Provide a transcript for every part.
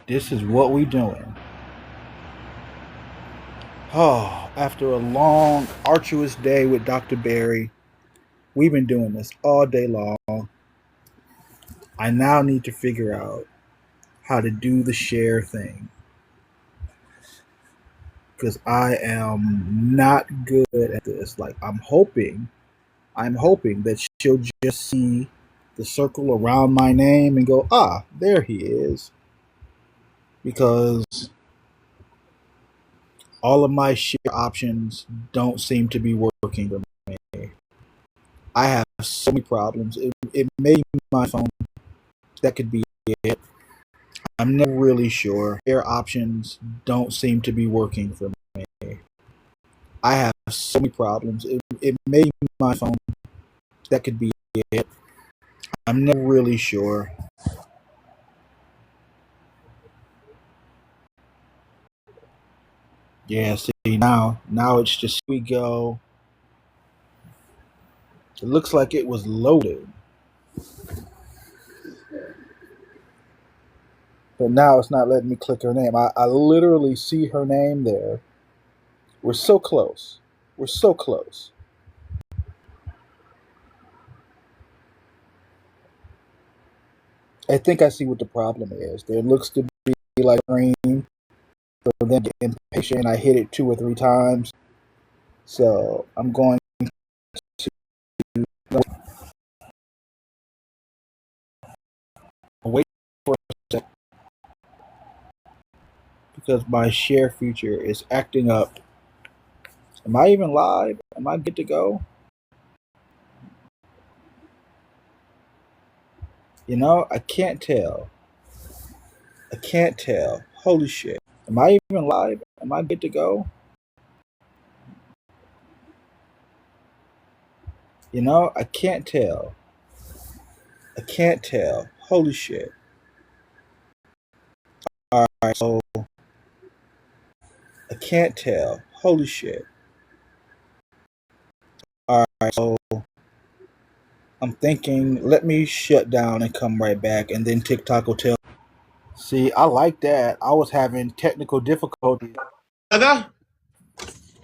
This is what we doing. Oh, after a long, arduous day with Dr. Barry, we've been doing this all day long. I now need to figure out how to do the share thing because I am not good at this. Like I'm hoping that she'll just see the circle around my name and go, ah, there he is. Because all of my share options don't seem to be working for me. I have so many problems. It may be my phone. That could be it. I'm never really sure. Share options don't seem to be working for me. I have so many problems. It may be my phone. That could be it. I'm never really sure. Yeah, see now it's just we go. It looks like it was loaded, but now it's not letting me click her name. I literally see her name there. We're so close. We're so close. I think I see what the problem is. There looks to be like green, so then get impatient. I hit it 2 or 3 times. So I'm going to wait for a second because my share feature is acting up. Am I even live? Am I good to go? I can't tell. I can't tell. Holy shit. Am I even live? Am I good to go? I can't tell. I can't tell. Holy shit. Alright, so I can't tell. Holy shit. Alright, so I'm thinking, let me shut down and come right back, and then TikTok will tell. See, I like that. I was having technical difficulties. Brother,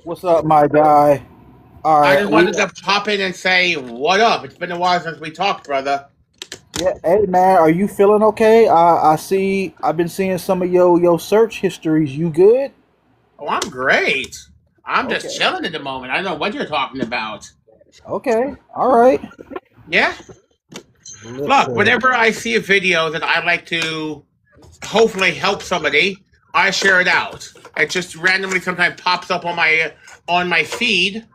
What's up, my guy? All I right, just wanted to pop in and say, what up? It's been a while since we talked, brother. yeah. Hey, man, are you feeling okay? I see. I've been seeing some of your search histories. You good? Oh, I'm great. I'm just Okay. chilling at the moment. I don't know what you're talking about. Okay. All right. Yeah? Look, Listen. whenever I see a video that I like to hopefully help somebody, I share it out. It just randomly sometimes pops up on my feed,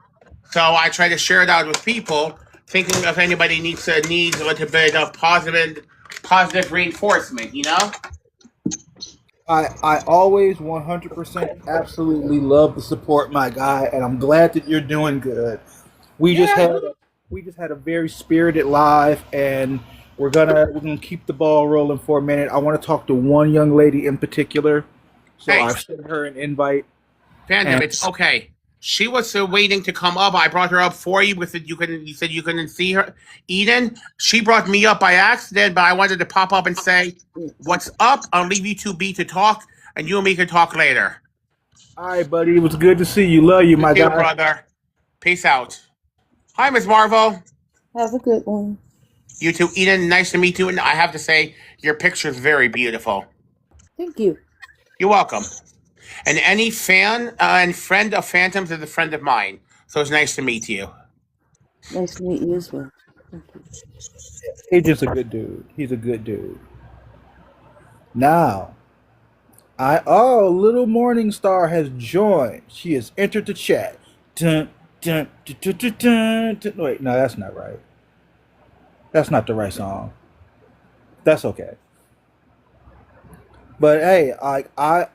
so I try to share it out with people, thinking if anybody needs a little bit of positive reinforcement, you know? I always 100% absolutely love to support my guy, and I'm glad that you're doing good. We just Yeah. had we just had a very spirited live, and we're gonna keep the ball rolling for a minute. I want to talk to one young lady in particular, so Hey, I've sent her an invite. Phantom, And it's okay. She was still waiting to come up. I brought her up for you because you said you couldn't see her. Eden, she brought me up by accident, but I wanted to pop up and say, what's up? I'll leave you two be to talk, and you and me can talk later. all right, buddy, it was good to see you. Love you, You my too, guy. brother. Peace out. Hi, Miss Marvel. Have a good one. You too, Eden. Nice to meet you. And I have to say, your picture's very beautiful. Thank you. You're welcome. And any fan and friend of Phantoms is a friend of mine. So it's nice to meet you. Nice to meet you as well. Thank you. Agent's a good dude. He's a good dude. Now, little Morning Star has joined. She has entered the chat. Dun, dun, dun, dun, dun, dun, dun. Wait, no, that's not right. That's not the right song. That's okay. But hey,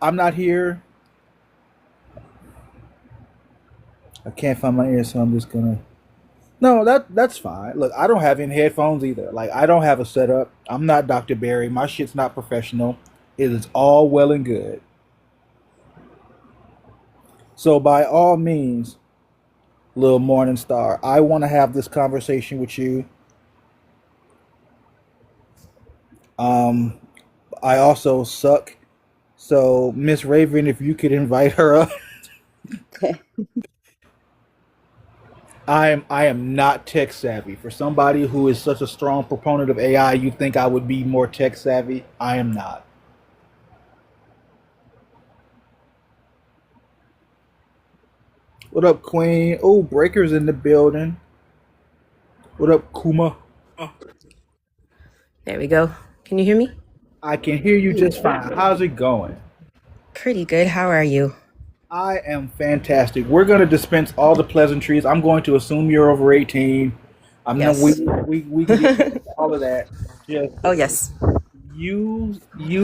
I'm not here. I can't find my ear, so I'm just gonna. No, that's fine. Look, I don't have any headphones either. Like I don't have a setup. I'm not Dr. Barry. My shit's not professional. It is all well and good. So by all means, little Morning Star, I want to have this conversation with you. Um, I also suck So, Miss Raven, if you could invite her up. Okay. I am not tech savvy. For somebody who is such a strong proponent of AI, you think I would be more tech savvy? I am not. What up, Queen? Oh, Breaker's in the building. What up, Kuma? There we go. Can you hear me? I can hear you just fine. How's it going? Pretty good. How are you? I am fantastic. We're going to dispense all the pleasantries. I'm going to assume you're over 18. I'm not, Yes. we can get into all of that. Just Oh, yes. you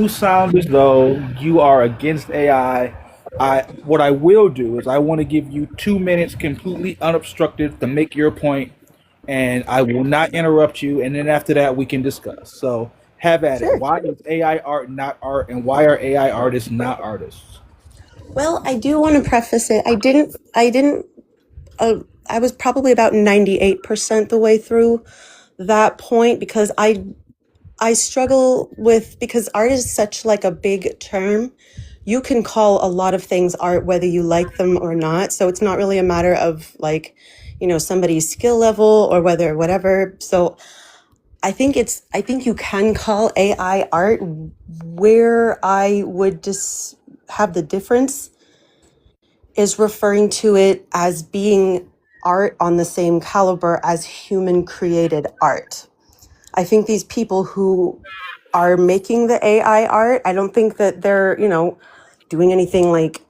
sound as though you are against AI. What I will do is I want to give you 2 minutes completely unobstructed to make your point, and I will not interrupt you. And then after that, we can discuss. So have at it. Sure. Why is AI art not art, and why are AI artists not artists? Well, I do want to preface it. I was probably about 98% the way through that point because I struggle with, because art is such like a big term. You can call a lot of things art whether you like them or not. So it's not really a matter of like, somebody's skill level or whether whatever. So I think you can call AI art. Where I would just have the difference is referring to it as being art on the same caliber as human created art. I think these people who are making the AI art, I don't think that they're, doing anything like,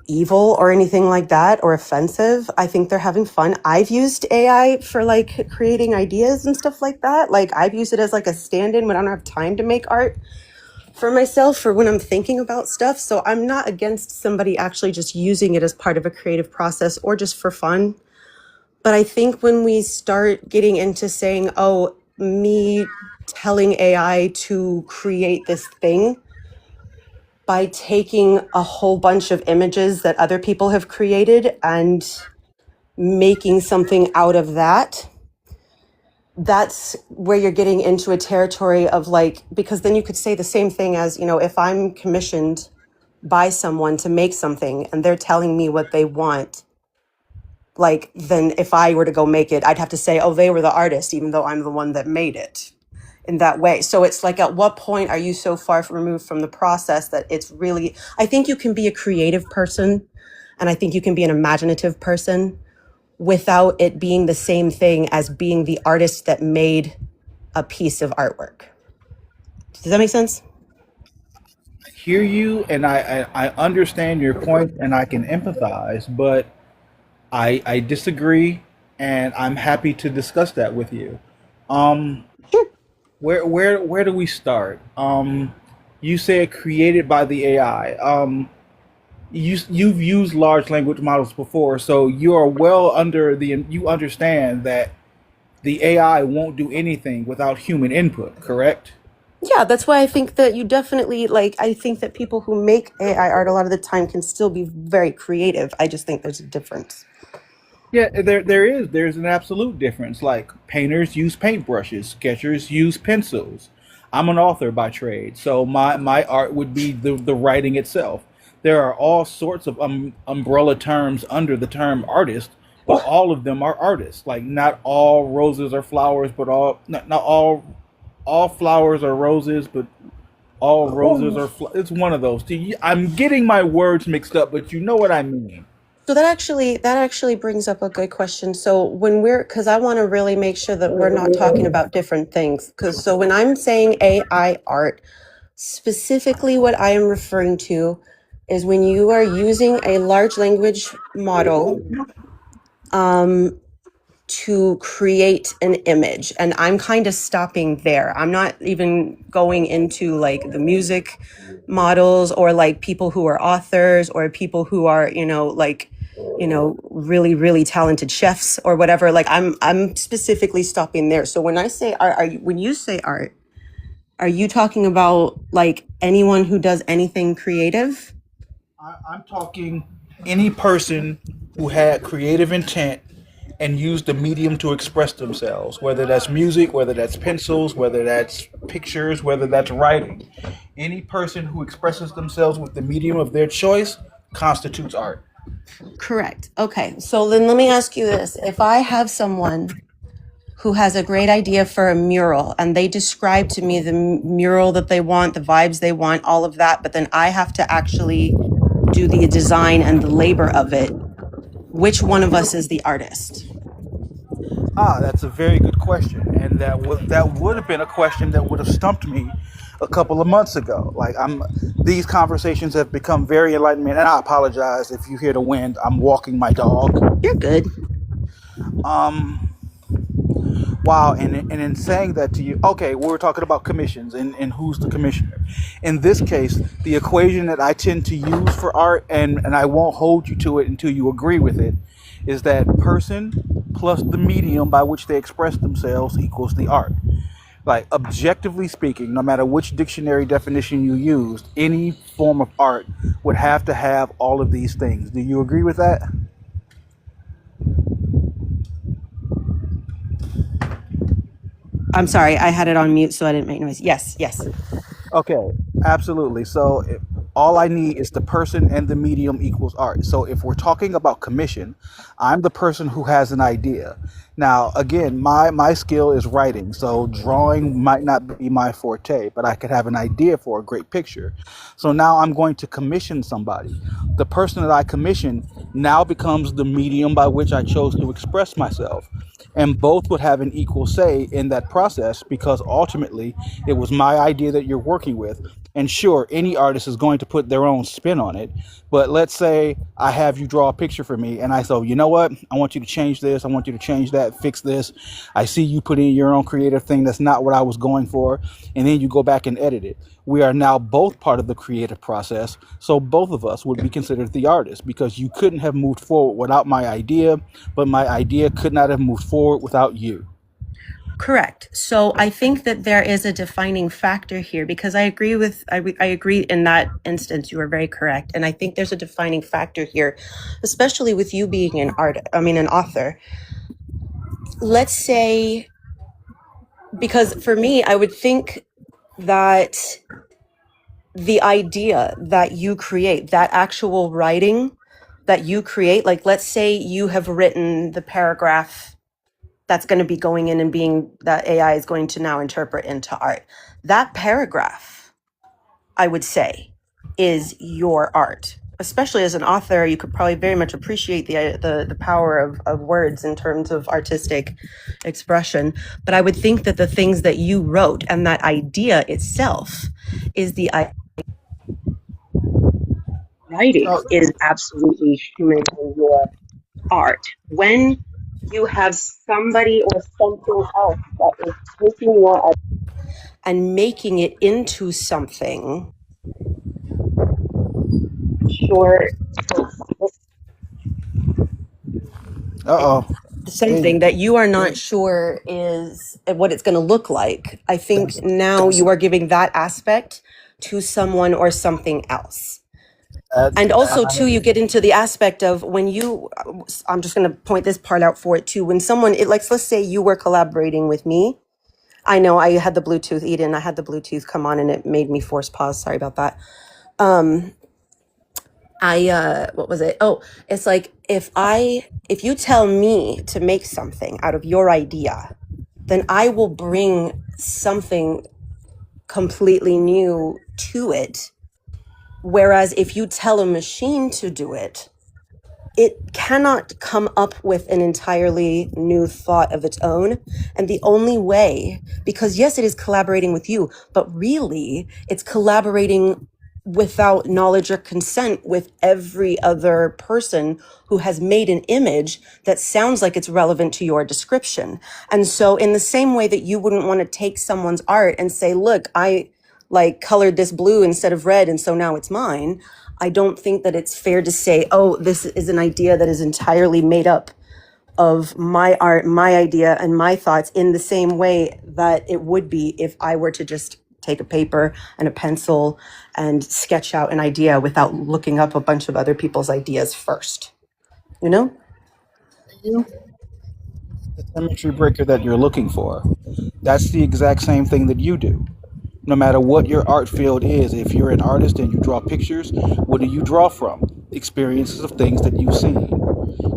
evil or anything like that or offensive. I think they're having fun. I've used AI for like creating ideas and stuff like that. Like I've used it as like a stand-in when I don't have time to make art for myself or when I'm thinking about stuff. So I'm not against somebody actually just using it as part of a creative process or just for fun. But I think when we start getting into saying, oh, me telling AI to create this thing by taking a whole bunch of images that other people have created and making something out of that, that's where you're getting into a territory of like, because then you could say the same thing as, if I'm commissioned by someone to make something and they're telling me what they want, like, then if I were to go make it, I'd have to say, oh, they were the artist, even though I'm the one that made it in that way. So it's like, at what point are you so far removed from the process that it's really, I think you can be a creative person and I think you can be an imaginative person without it being the same thing as being the artist that made a piece of artwork. Does that make sense? Hear you, and I understand your point, and I can empathize, but I disagree, and I'm happy to discuss that with you. Um, Sure. where do we start? You said created by the AI. You've used large language models before, so you are well under you understand that the AI won't do anything without human input, correct? Yeah, that's why I think that you definitely, like, I think that people who make AI art a lot of the time can still be very creative. I just think there's a difference. Yeah, there's an absolute difference. Like painters use paintbrushes, sketchers use pencils. I'm an author by trade, so my art would be the writing itself. There are all sorts of umbrella terms under the term artist, but all of them are artists. Like not all roses are flowers, but not all flowers are roses, but all roses are. It's one of those. I'm getting my words mixed up, but you know what I mean. So that actually brings up a good question. So when because I want to really make sure that we're not talking about different things. Because so when I'm saying AI art, specifically what I am referring to is when you are using a large language model um, to create an image. And I'm kind of stopping there. I'm not even going into like the music models or like people who are authors or people who are, really, really talented chefs or whatever. Like I'm specifically stopping there. So when I say art, when you say art, are you talking about like anyone who does anything creative? I'm talking any person who had creative intent and use the medium to express themselves, whether that's music, whether that's pencils, whether that's pictures, whether that's writing. Any person who expresses themselves with the medium of their choice constitutes art. Correct. Okay. So then let me ask you this. If I have someone who has a great idea for a mural and they describe to me the mural that they want, the vibes they want, all of that, but then I have to actually do the design and the labor of it, which one of us is the artist? That's a very good question, and that would have been a question that would have stumped me a couple of months ago. Like these conversations have become very enlightening, and I apologize if you hear the wind. I'm walking my dog. You're good. Um, Wow, and in saying that to you, okay, we were talking about commissions and who's the commissioner. In this case, the equation that I tend to use for art, and I won't hold you to it until you agree with it, is that person plus the medium by which they express themselves equals the art. Like, objectively speaking, no matter which dictionary definition you used, any form of art would have to have all of these things. Do you agree with that? I'm sorry, I had it on mute, so I didn't make noise. Yes, yes. Okay, absolutely. So all I need is the person and the medium equals art. So if we're talking about commission, I'm the person who has an idea. Now, again, my skill is writing, so drawing might not be my forte, but I could have an idea for a great picture. So now I'm going to commission somebody. The person that I commission now becomes the medium by which I chose to express myself. And both would have an equal say in that process because ultimately it was my idea that you're working with. And sure, any artist is going to put their own spin on it. But let's say I have you draw a picture for me and I say, you know what? I want you to change this. I want you to change that, fix this. I see you put in your own creative thing. That's not what I was going for. And then you go back and edit it. We are now both part of the creative process. So both of us would be considered the artist because you couldn't have moved forward without my idea, but my idea could not have moved forward without you. Correct. So I think that there is a defining factor here because I agree in that instance. You are very correct. And I think there's a defining factor here, especially with you being an author. Let's say, because for me, I would think that the idea that you create, that actual writing that you create, like let's say you have written the paragraph that's going to be going in and being that AI is going to now interpret into art. That paragraph, I would say, is your art. Especially as an author, you could probably very much appreciate the power of words in terms of artistic expression. But I would think that the things that you wrote and that idea itself is the writing Oh, is absolutely making your art. When you have somebody or something else that is taking your art and making it into something, sure, uh-oh. something that you are not sure is what it's going to look like. I think now you are giving that aspect to someone or something else. And also, too, you get into the aspect of when you, I'm just going to point this part out for it, too. When someone, let's say you were collaborating with me. I know I had the Bluetooth, Eden, I had the Bluetooth come on and it made me force pause. Sorry about that. What was it? Oh, it's like if you tell me to make something out of your idea, then I will bring something completely new to it. Whereas if you tell a machine to do it, it cannot come up with an entirely new thought of its own. And the only way, because yes, it is collaborating with you, but really it's collaborating without knowledge or consent with every other person who has made an image that sounds like it's relevant to your description. And so in the same way that you wouldn't want to take someone's art and say, look, I colored this blue instead of red, and so now it's mine. I don't think that it's fair to say, oh, this is an idea that is entirely made up of my art, my idea, and my thoughts in the same way that it would be if I were to just take a paper and a pencil and sketch out an idea without looking up a bunch of other people's ideas first. You know? the symmetry breaker that you're looking for. That's the exact same thing that you do. No matter what your art field is, if you're an artist and you draw pictures, what do you draw from? Experiences of things that you've seen.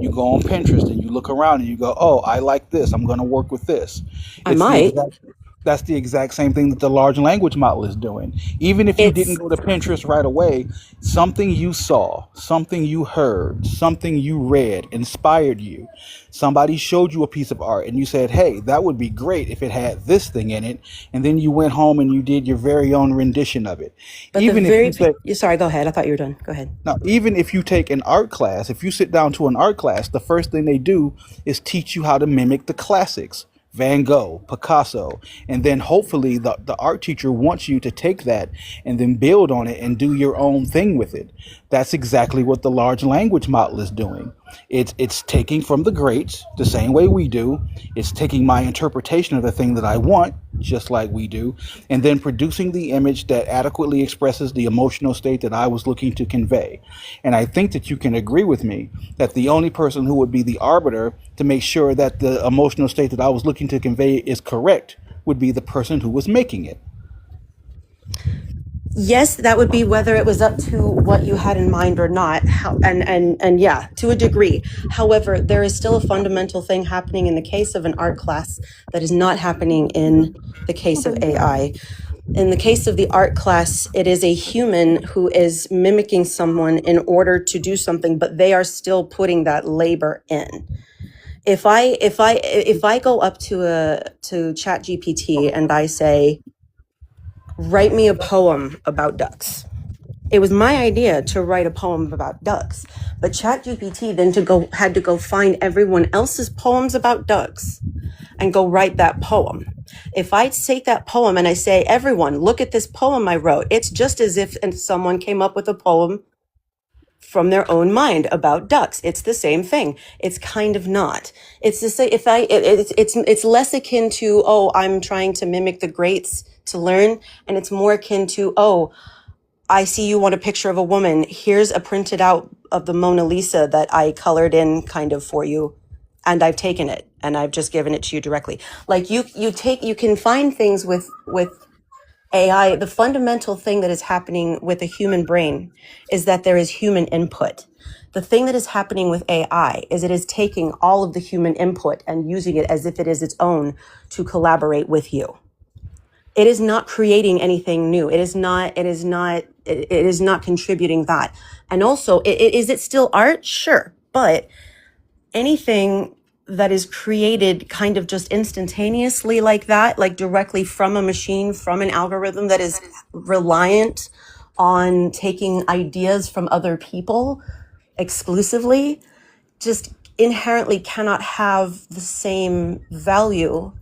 You go on Pinterest and you look around and you go, "Oh, I like this. I'm going to work with this." I It's the might, exact That's the exact same thing that the large language model is doing. Even if you didn't it's go to Pinterest right away, something you saw, something you heard, something you read inspired you. Somebody showed you a piece of art and you said, "Hey, that would be great if it had this thing in it." And then you went home and you did your very own rendition of it. but the Even if very you say, sorry, go ahead. I thought you were done. Go ahead. now, even if you take an art class, if you sit down to an art class, the first thing they do is teach you how to mimic the classics, Van Gogh, Picasso, and then hopefully the art teacher wants you to take that and then build on it and do your own thing with it. That's exactly what the large language model is doing. It's taking from the greats the same way we do. It's taking my interpretation of the thing that I want, just like we do, and then producing the image that adequately expresses the emotional state that I was looking to convey. And I think that you can agree with me that the only person who would be the arbiter to make sure that the emotional state that I was looking to convey is correct would be the person who was making it. Yes, that would be whether it was up to what you had in mind or not. And yeah, to a degree. However, there is still a fundamental thing happening in the case of an art class that is not happening in the case of AI. In the case of the art class, it is a human who is mimicking someone in order to do something, but they are still putting that labor in. If I go up to ChatGPT and I say, write me a poem about ducks. It was my idea to write a poem about ducks, but ChatGPT then had to go find everyone else's poems about ducks and go write that poem. If I take that poem and I say, everyone, look at this poem I wrote, it's just as if someone came up with a poem from their own mind about ducks. It's the same thing. It's kind of not. It's the same. It's less akin to, oh, I'm trying to mimic the greats to learn, and it's more akin to, oh, I see you want a picture of a woman. Here's a printed out of the Mona Lisa that I colored in kind of for you, and I've taken it and I've just given it to you directly. Like you can find things with AI. The fundamental thing that is happening with the human brain is that there is human input. The thing that is happening with AI is it is taking all of the human input and using it as if it is its own to collaborate with you. It is not creating anything new. It is not contributing that. And also, is it still art? Sure. But anything that is created kind of just instantaneously like that, like directly from a machine, from an algorithm that is reliant on taking ideas from other people exclusively, just inherently cannot have the same value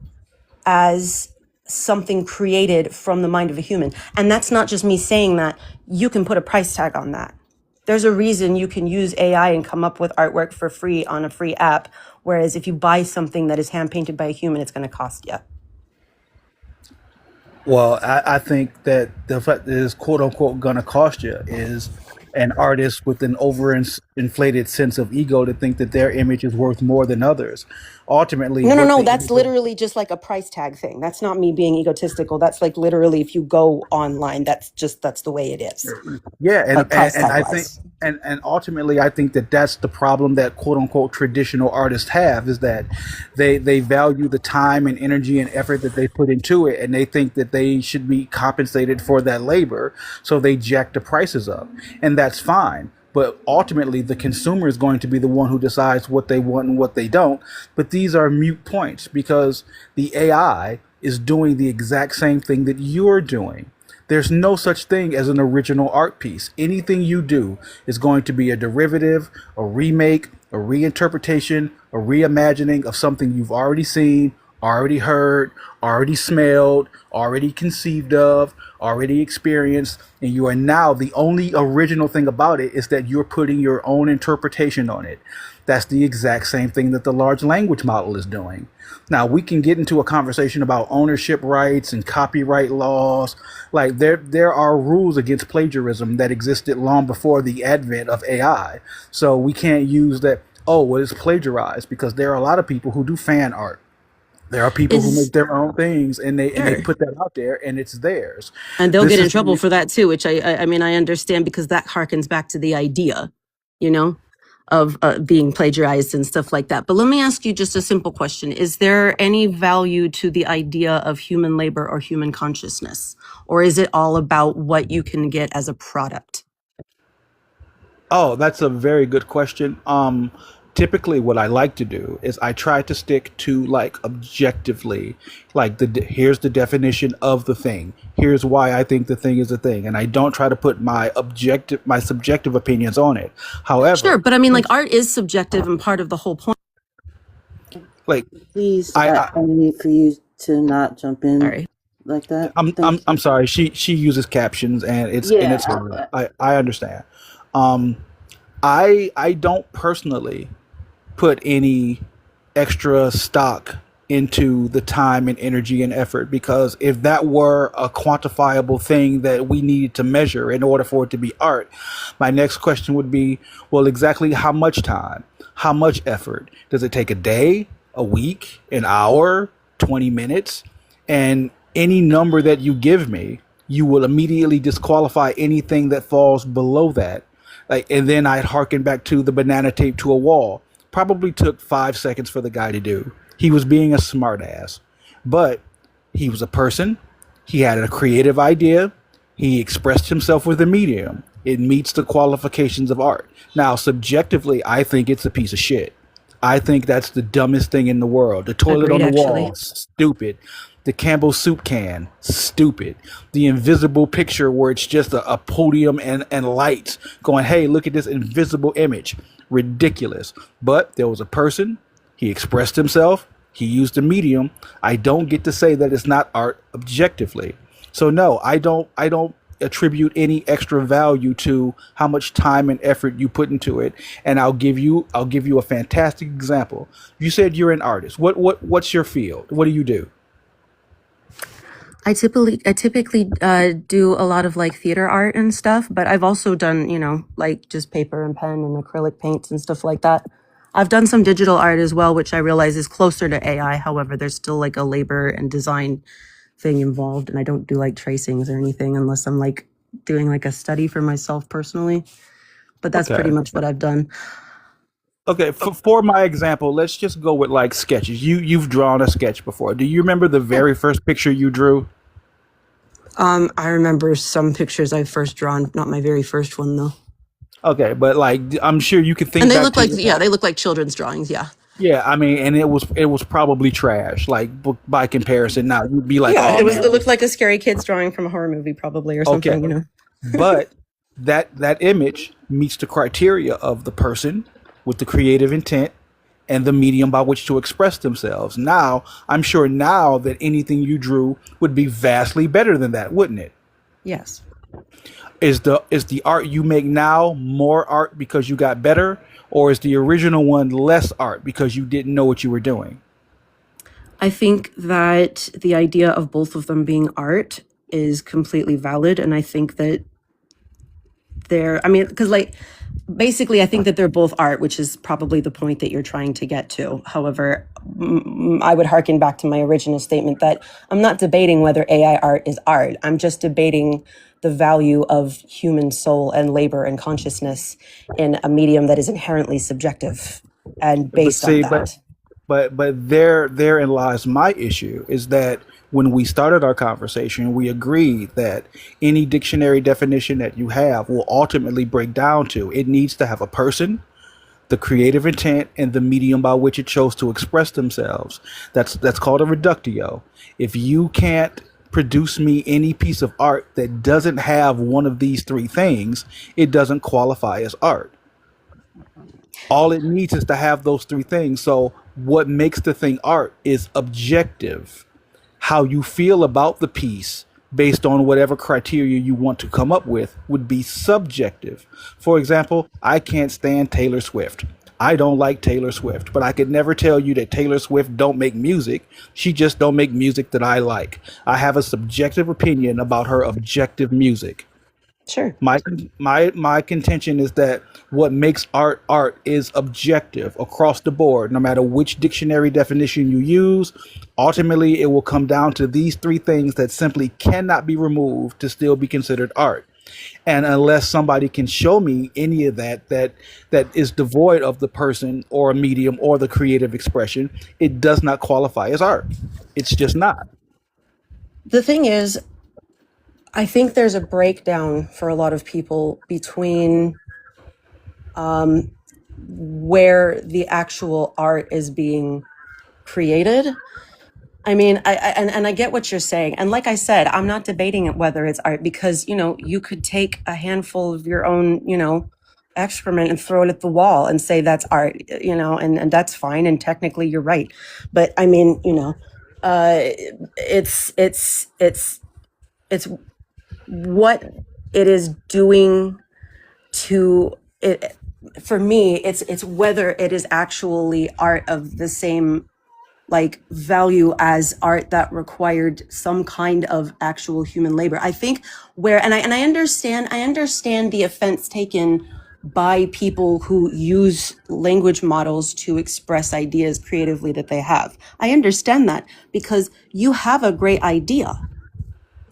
as something created from the mind of a human. And that's not just me saying that. You can put a price tag on that. There's a reason you can use AI and come up with artwork for free on a free app, whereas if you buy something that is hand painted by a human, it's going to cost you. Well, I think that the fact that it's quote unquote gonna cost you is an artist with an overinflated sense of ego to think that their image is worth more than others. Ultimately, No. That's literally just like a price tag thing. That's not me being egotistical. That's like literally if you go online, that's the way it is. yeah, Like price and tag I think wise. and ultimately I think that that's the problem that quote unquote traditional artists have is that they value the time and energy and effort that they put into it, and they think that they should be compensated for that labor, so they jack the prices up, and that's fine. But ultimately, the consumer is going to be the one who decides what they want and what they don't. But these are mute points because the AI is doing the exact same thing that you're doing. There's no such thing as an original art piece. Anything you do is going to be a derivative, a remake, a reinterpretation, a reimagining of something you've already seen, already heard, already smelled, already conceived of, already experienced, and you are now the only original thing about it is that you're putting your own interpretation on it. That's the exact same thing that the large language model is doing. Now, we can get into a conversation about ownership rights and copyright laws. Like there are rules against plagiarism that existed long before the advent of AI. So we can't use that. oh, well, it's plagiarized, because there are a lot of people who do fan art. There are people who Is make their own things, and they sure. put that out there, and it's theirs. And they'll This get in is trouble for that too, which I mean, I understand because that harkens back to the idea, you know, of being plagiarized and stuff like that. But let me ask you just a simple question. Is there any value to the idea of human labor or human consciousness? Or is it all about what you can get as a product? Oh, that's a very good question. Typically, what I like to do is I try to stick to, like, objectively, like, here's the definition of the thing. Here's why I think the thing is a thing, and I don't try to put my subjective opinions on it. Sure, However, but I mean, like, art is subjective and part of the whole point. like, Please, I, I, I I need for you to not jump in Sorry. like that. I'm Thank I'm you. sorry. She uses captions, and it's Yeah, hard. I understand. Um, I don't personally put any extra stock into the time and energy and effort, because if that were a quantifiable thing that we needed to measure in order for it to be art, my next question would be, well, exactly how much time, how much effort does it take? A day, a week, an hour, 20 minutes? And any number that you give me, you will immediately disqualify anything that falls below that. Like, and then I'd harken back to the banana tape to a wall. Probably took 5 seconds for the guy to do. He was being a smartass, but he was a person. He had a creative idea. He expressed himself with a medium. It meets the qualifications of art. Now, subjectively, I think it's a piece of shit. I think that's the dumbest thing in the world. The toilet Agreed, on the actually. wall, stupid. The Campbell soup can, stupid. The invisible picture where it's just a podium and lights going, hey, look at this invisible image. Ridiculous. But there was a person. He expressed himself. He used a medium. I don't get to say that it's not art objectively. So no, I don't attribute any extra value to how much time and effort you put into it. And I'll give you a fantastic example. You said you're an artist. What's your field? What do you do? I typically do a lot of like theater art and stuff, but I've also done, you know, like just paper and pen and acrylic paints and stuff like that. I've done some digital art as well, which I realize is closer to AI. However, there's still like a labor and design thing involved, and I don't do like tracings or anything unless I'm like doing like a study for myself personally. But that's pretty Okay. much what I've done. Okay, for my example, let's just go with like sketches. You've drawn a sketch before. Do you remember the Yeah. very first picture you drew? I remember some pictures I first drawn, not my very first one though. Okay, but like I'm sure you can And think they back look to like, your, yeah, they look like children's drawings. Yeah. yeah. I mean, and it was probably trash, like by comparison. Now you'd be like, Yeah. oh It man, looked like a scary kid's drawing from a horror movie probably or okay. something, you know. But that image meets the criteria of the person with the creative intent and the medium by which to express themselves. Now, I'm sure now that anything you drew would be vastly better than that, wouldn't it? Yes. Is the art you make now more art because you got better, or is the original one less art because you didn't know what you were doing? I think that the idea of both of them being art is completely valid. And I think that I mean, because like basically, I think that they're both art, which is probably the point that you're trying to get to. However, I would harken back to my original statement that I'm not debating whether AI art is art. I'm just debating the value of human soul and labor and consciousness in a medium that is inherently subjective and But based on see, but that. but therein lies my issue, is that when we started our conversation, we agreed that any dictionary definition that you have will ultimately break down to, it needs to have a person, the creative intent, and the medium by which it chose to express themselves. That's called a reductio. If you can't produce me any piece of art that doesn't have one of these three things, it doesn't qualify as art. All it needs is to have those three things. So what makes the thing art is objective. How you feel about the piece based on whatever criteria you want to come up with would be subjective. For example, I can't stand Taylor Swift. I don't like Taylor Swift, but I could never tell you that Taylor Swift don't make music. She just don't make music that I like. I have a subjective opinion about her objective music. Sure. My contention is that what makes art is objective across the board, no matter which dictionary definition you use. Ultimately, it will come down to these three things that simply cannot be removed to still be considered art. And unless somebody can show me any of that is devoid of the person or a medium or the creative expression, it does not qualify as art. It's just not. The thing is, I think there's a breakdown for a lot of people between where the actual art is being created. I mean, and I get what you're saying. And like I said, I'm not debating whether it's art because, you could take a handful of your own, excrement and throw it at the wall and say that's art, and that's fine. And technically you're right. But I mean, it's what it is doing to it. For me, it's whether it is actually art of the same like value as art that required some kind of actual human labor. I think and I understand the offense taken by people who use language models to express ideas creatively that they have. I understand that because you have a great idea.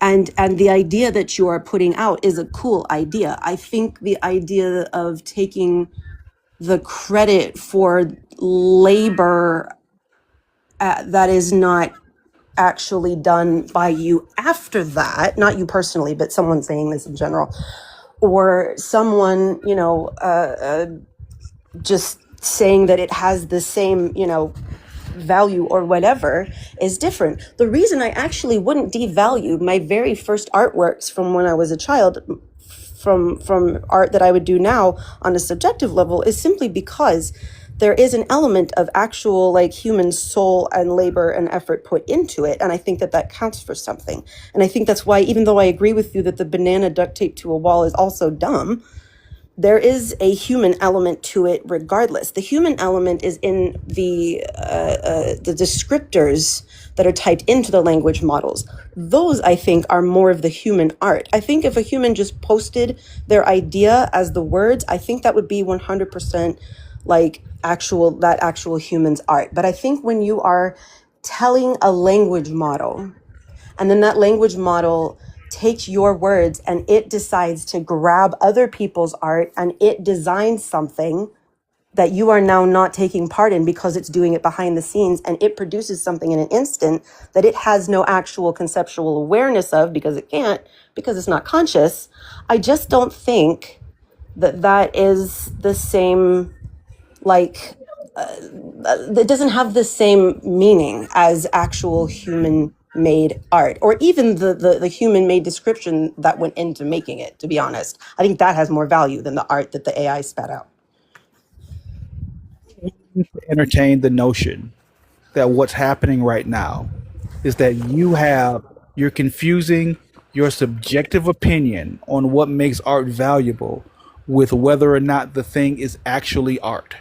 And the idea that you are putting out is a cool idea. I think the idea of taking the credit for labor that is not actually done by you after that, not you personally, but someone saying this in general, or someone, just saying that it has the same, value or whatever is different. The reason I actually wouldn't devalue my very first artworks from when I was a child from art that I would do now on a subjective level is simply because there is an element of actual like human soul and labor and effort put into it. And I think that counts for something. And I think that's why, even though I agree with you that the banana duct tape to a wall is also dumb, there is a human element to it regardless. The human element is in the descriptors that are typed into the language models. Those, I think, are more of the human art. I think if a human just posted their idea as the words, I think that would be 100% like actual human's art. But I think when you are telling a language model, and then that language model takes your words and it decides to grab other people's art and it designs something that you are now not taking part in because it's doing it behind the scenes, and it produces something in an instant that it has no actual conceptual awareness of because it can't, because it's not conscious. I just don't think that is the same, like, that doesn't have the same meaning as actual human made art, or even the human made description that went into making it, to be honest. I think that has more value than the art that the AI spat out. Entertain the notion that what's happening right now is that you're confusing your subjective opinion on what makes art valuable with whether or not the thing is actually art.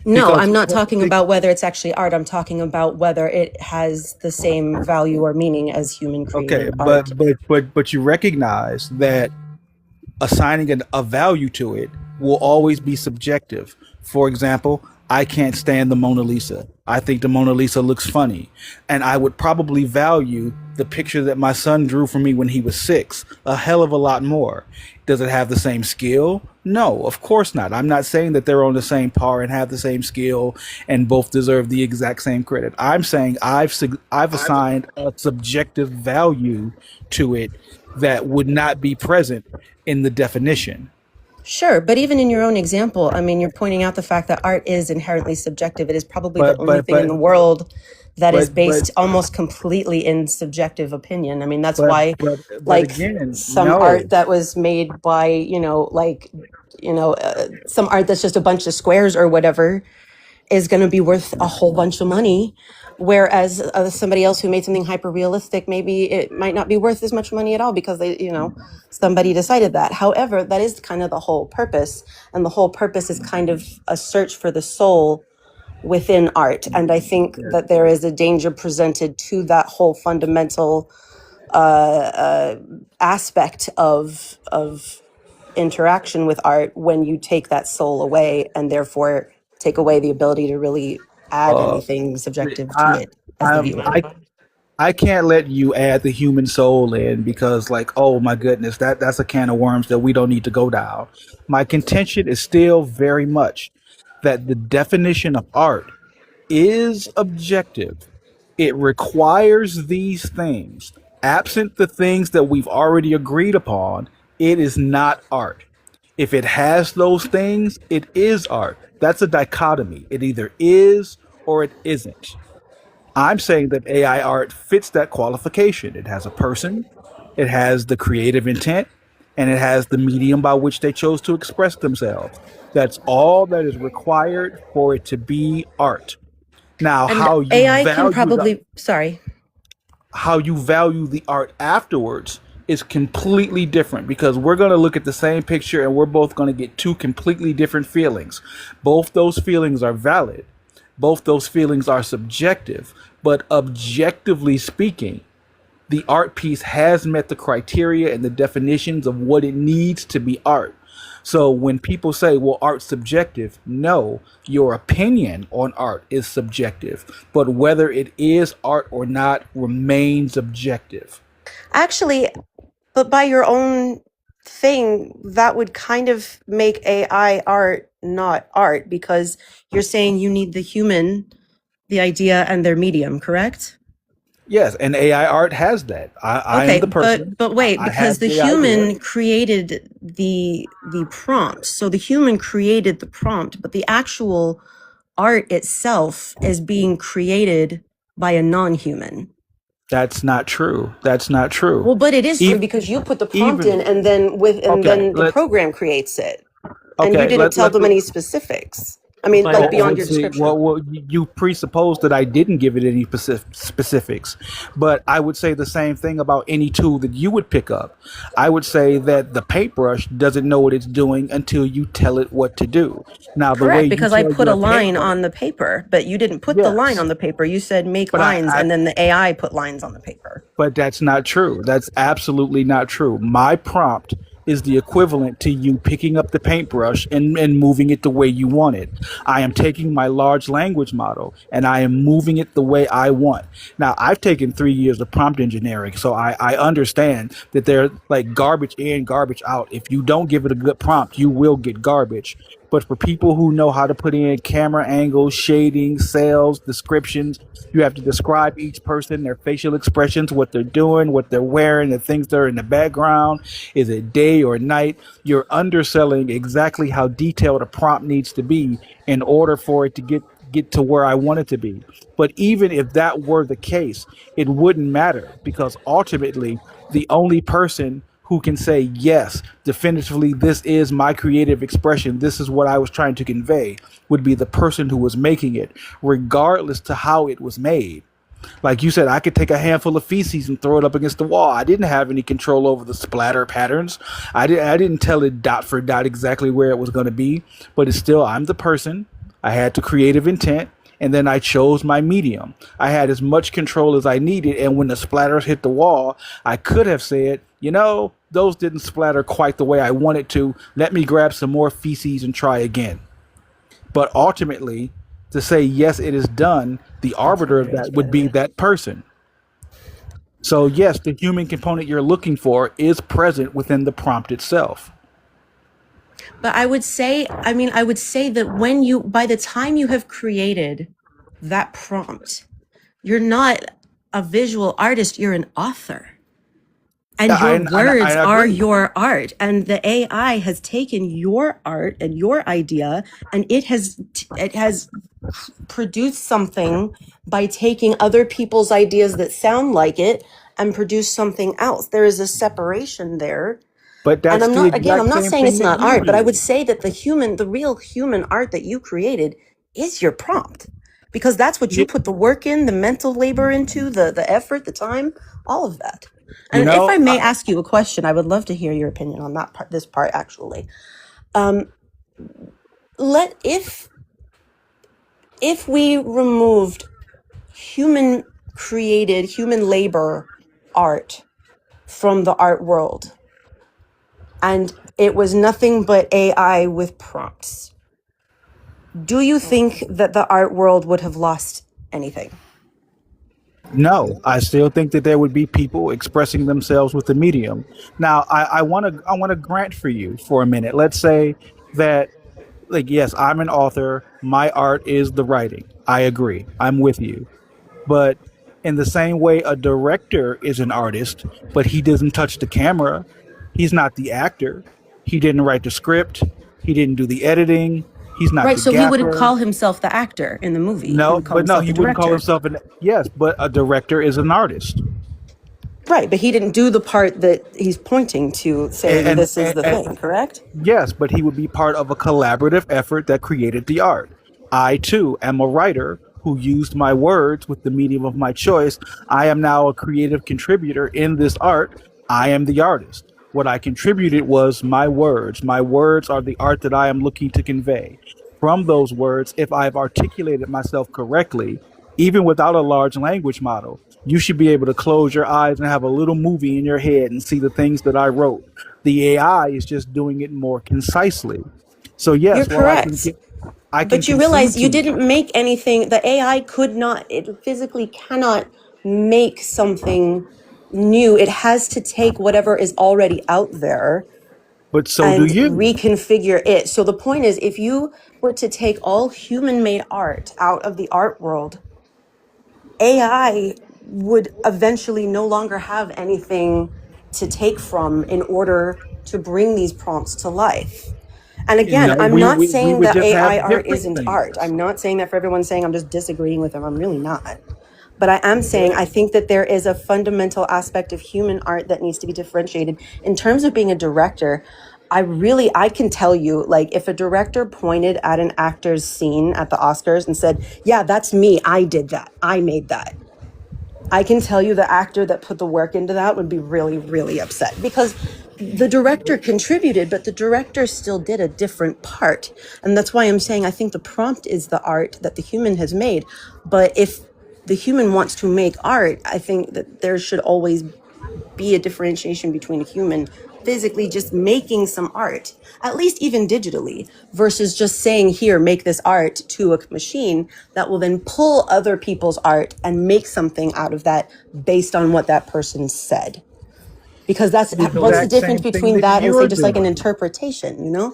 No, Because I'm not talking about whether it's actually art. I'm talking about whether it has the same value or meaning as human okay, created art. but you recognize that assigning a value to it will always be subjective. For example, I can't stand the Mona Lisa. I think the Mona Lisa looks funny. And I would probably value the picture that my son drew for me when he was 6 a hell of a lot more. Does it have the same skill? No, of course not. I'm not saying that they're on the same par and have the same skill and both deserve the exact same credit. I'm saying I've assigned a subjective value to it that would not be present in the definition. Sure, but even in your own example, I mean, you're pointing out the fact that art is inherently subjective. It is probably the But only but thing in but the world that is but but based almost completely in subjective opinion. I mean, that's but why, but like, again, some art no. that was made by, some art that's just a bunch of squares or whatever is going to be worth a whole bunch of money. Whereas somebody else who made something hyper realistic, maybe it might not be worth as much money at all because somebody decided that. However, that is kind of the whole purpose. And the whole purpose is kind of a search for the soul within art. And I think that there is a danger presented to that whole fundamental aspect of interaction with art when you take that soul away and therefore take away the ability to really add Uh, anything subjective to I, it as the viewer. I can't let you add the human soul in because, like, oh my goodness, that's a can of worms that we don't need to go down. My contention is still very much that the definition of art is objective. It requires these things. Absent the things that we've already agreed upon, it is not art. If it has those things, it is art. That's a dichotomy. It either is or it isn't. I'm saying that AI art fits that qualification. It has a person, it has the creative intent, and it has the medium by which they chose to express themselves. That's all that is required for it to be art. Now, And AI can probably, sorry. how you value the art afterwards is completely different because we're going to look at the same picture and we're both going to get two completely different feelings. Both those feelings are valid. Both those feelings are subjective, but objectively speaking, the art piece has met the criteria and the definitions of what it needs to be art. So when people say, well, art's subjective, no, your opinion on art is subjective, but whether it is art or not remains objective. Actually, but by your own thing, that would kind of make AI art not art because you're saying you need the human, the idea, and their medium, correct? Yes, and AI art has that. I am Okay, the person. but wait, I because have the the idea. human created the prompt. So the human created the prompt, but the actual art itself is being created by a non-human. That's not true. That's not true. Well, but it is true Even, because you put the prompt in even and okay. then the Let program creates it. And you okay. didn't tell them any specifics. I mean, like beyond your See, description. you presuppose that I didn't give it any specifics, but I would say the same thing about any tool that you would pick up. I would say that the paintbrush doesn't know what it's doing until you tell it what to do. Now, the way Correct, you because I tell put a your line paintbrush, on the paper, but you didn't put the line yes, on the paper. You said make but lines, and then the AI put lines on the paper. but that's not true. That's absolutely not true. My prompt is the equivalent to you picking up the paintbrush and moving it the way you want it. I am taking my large language model and I am moving it the way I want. Now, I've taken 3 years of prompt engineering, so I understand that they're like garbage in, garbage out. If you don't give it a good prompt, you will get garbage. But for people who know how to put in camera angles, shading, cells, descriptions, you have to describe each person, their facial expressions, what they're doing, what they're wearing, the things that are in the background. Is it day or night? You're underselling exactly how detailed a prompt needs to be in order for it to get to where I want it to be. But even if that were the case, it wouldn't matter because ultimately the only person who can say, yes, definitively, this is my creative expression, this is what I was trying to convey, would be the person who was making it, regardless to how it was made. Like you said, I could take a handful of feces and throw it up against the wall. I didn't have any control over the splatter patterns. I didn't tell it dot for dot exactly where it was going to be, but it's still, I'm the person. I had the creative intent, and then I chose my medium. I had as much control as I needed, and when the splatters hit the wall, I could have said, those didn't splatter quite the way I wanted to. Let me grab some more feces and try again. But ultimately, to say, yes, it is done, the arbiter of that would be that person. So, yes, the human component you're looking for is present within the prompt itself. But I would say that by the time you have created that prompt, you're not a visual artist, you're an author. And Yeah, your words I are agree. your art. And the AI has taken your art and your idea, and it has produced something by taking other people's ideas that sound like it and produce something else. There is a separation there. But And that's I'm the I'm exact not same saying thing it's that not you art, but I would do. say that the real human art that you created is your prompt. Because that's what you You, put the work in, the mental labor into, the effort, the time, all of that. you And if I know, may ask you a question, I would love to hear your opinion on that part, this part actually. Um, let if we removed human created, human labor art from the art world, and it was nothing but AI with prompts. Do you think that the art world would have lost anything? No, I still think that there would be people expressing themselves with the medium. Now, I want to grant for you for a minute. Let's say that, like, yes, I'm an author. My art is the writing. I agree. I'm with you. But in the same way, a director is an artist, but he doesn't touch the camera. He's not the actor. He didn't write the script. He didn't do the editing. He's not Right. the So he wouldn't gaffer. call himself the actor in the movie. He No, would call but no, himself the he wouldn't call director. himself an. Yes, but a director is an artist. Right, but he didn't do the part that he's pointing to, saying And, this is the thing, correct? yes, but he would be part of a collaborative effort that created the art. I too am a writer who used my words with the medium of my choice. I am now a creative contributor in this art. I am the artist. What I contributed was my words. My words are the art that I am looking to convey. From those words, if I've articulated myself correctly, even without a large language model, you should be able to close your eyes and have a little movie in your head and see the things that I wrote. The AI is just doing it more concisely. So You're yes, while correct. I can But you realize concede you to you. didn't make anything. The AI could not, it physically cannot make something new. It has to take whatever is already out there But so do and you. reconfigure it. So the point is, if you were to take all human made art out of the art world, AI would eventually no longer have anything to take from in order to bring these prompts to life. And again, No, I'm not we saying would that just AI have art different isn't art. things. I'm not saying that for everyone's saying I'm just disagreeing with them. I'm really not. But I am saying I think that there is a fundamental aspect of human art that needs to be differentiated. In terms of being a director, I can tell you, like, if a director pointed at an actor's scene at the Oscars and said, yeah, that's me, I did that, I made that, I can tell you the actor that put the work into that would be really, really upset because the director contributed, but the director still did a different part. And that's why I'm saying I think the prompt is the art that the human has made. But if the human wants to make art, I think that there should always be a differentiation between a human physically just making some art, at least even digitally, versus just saying, here, make this art to a machine that will then pull other people's art and make something out of that based on what that person said. Because that's The what's the exact difference same thing between that that and say you're just like an doing. interpretation, you know?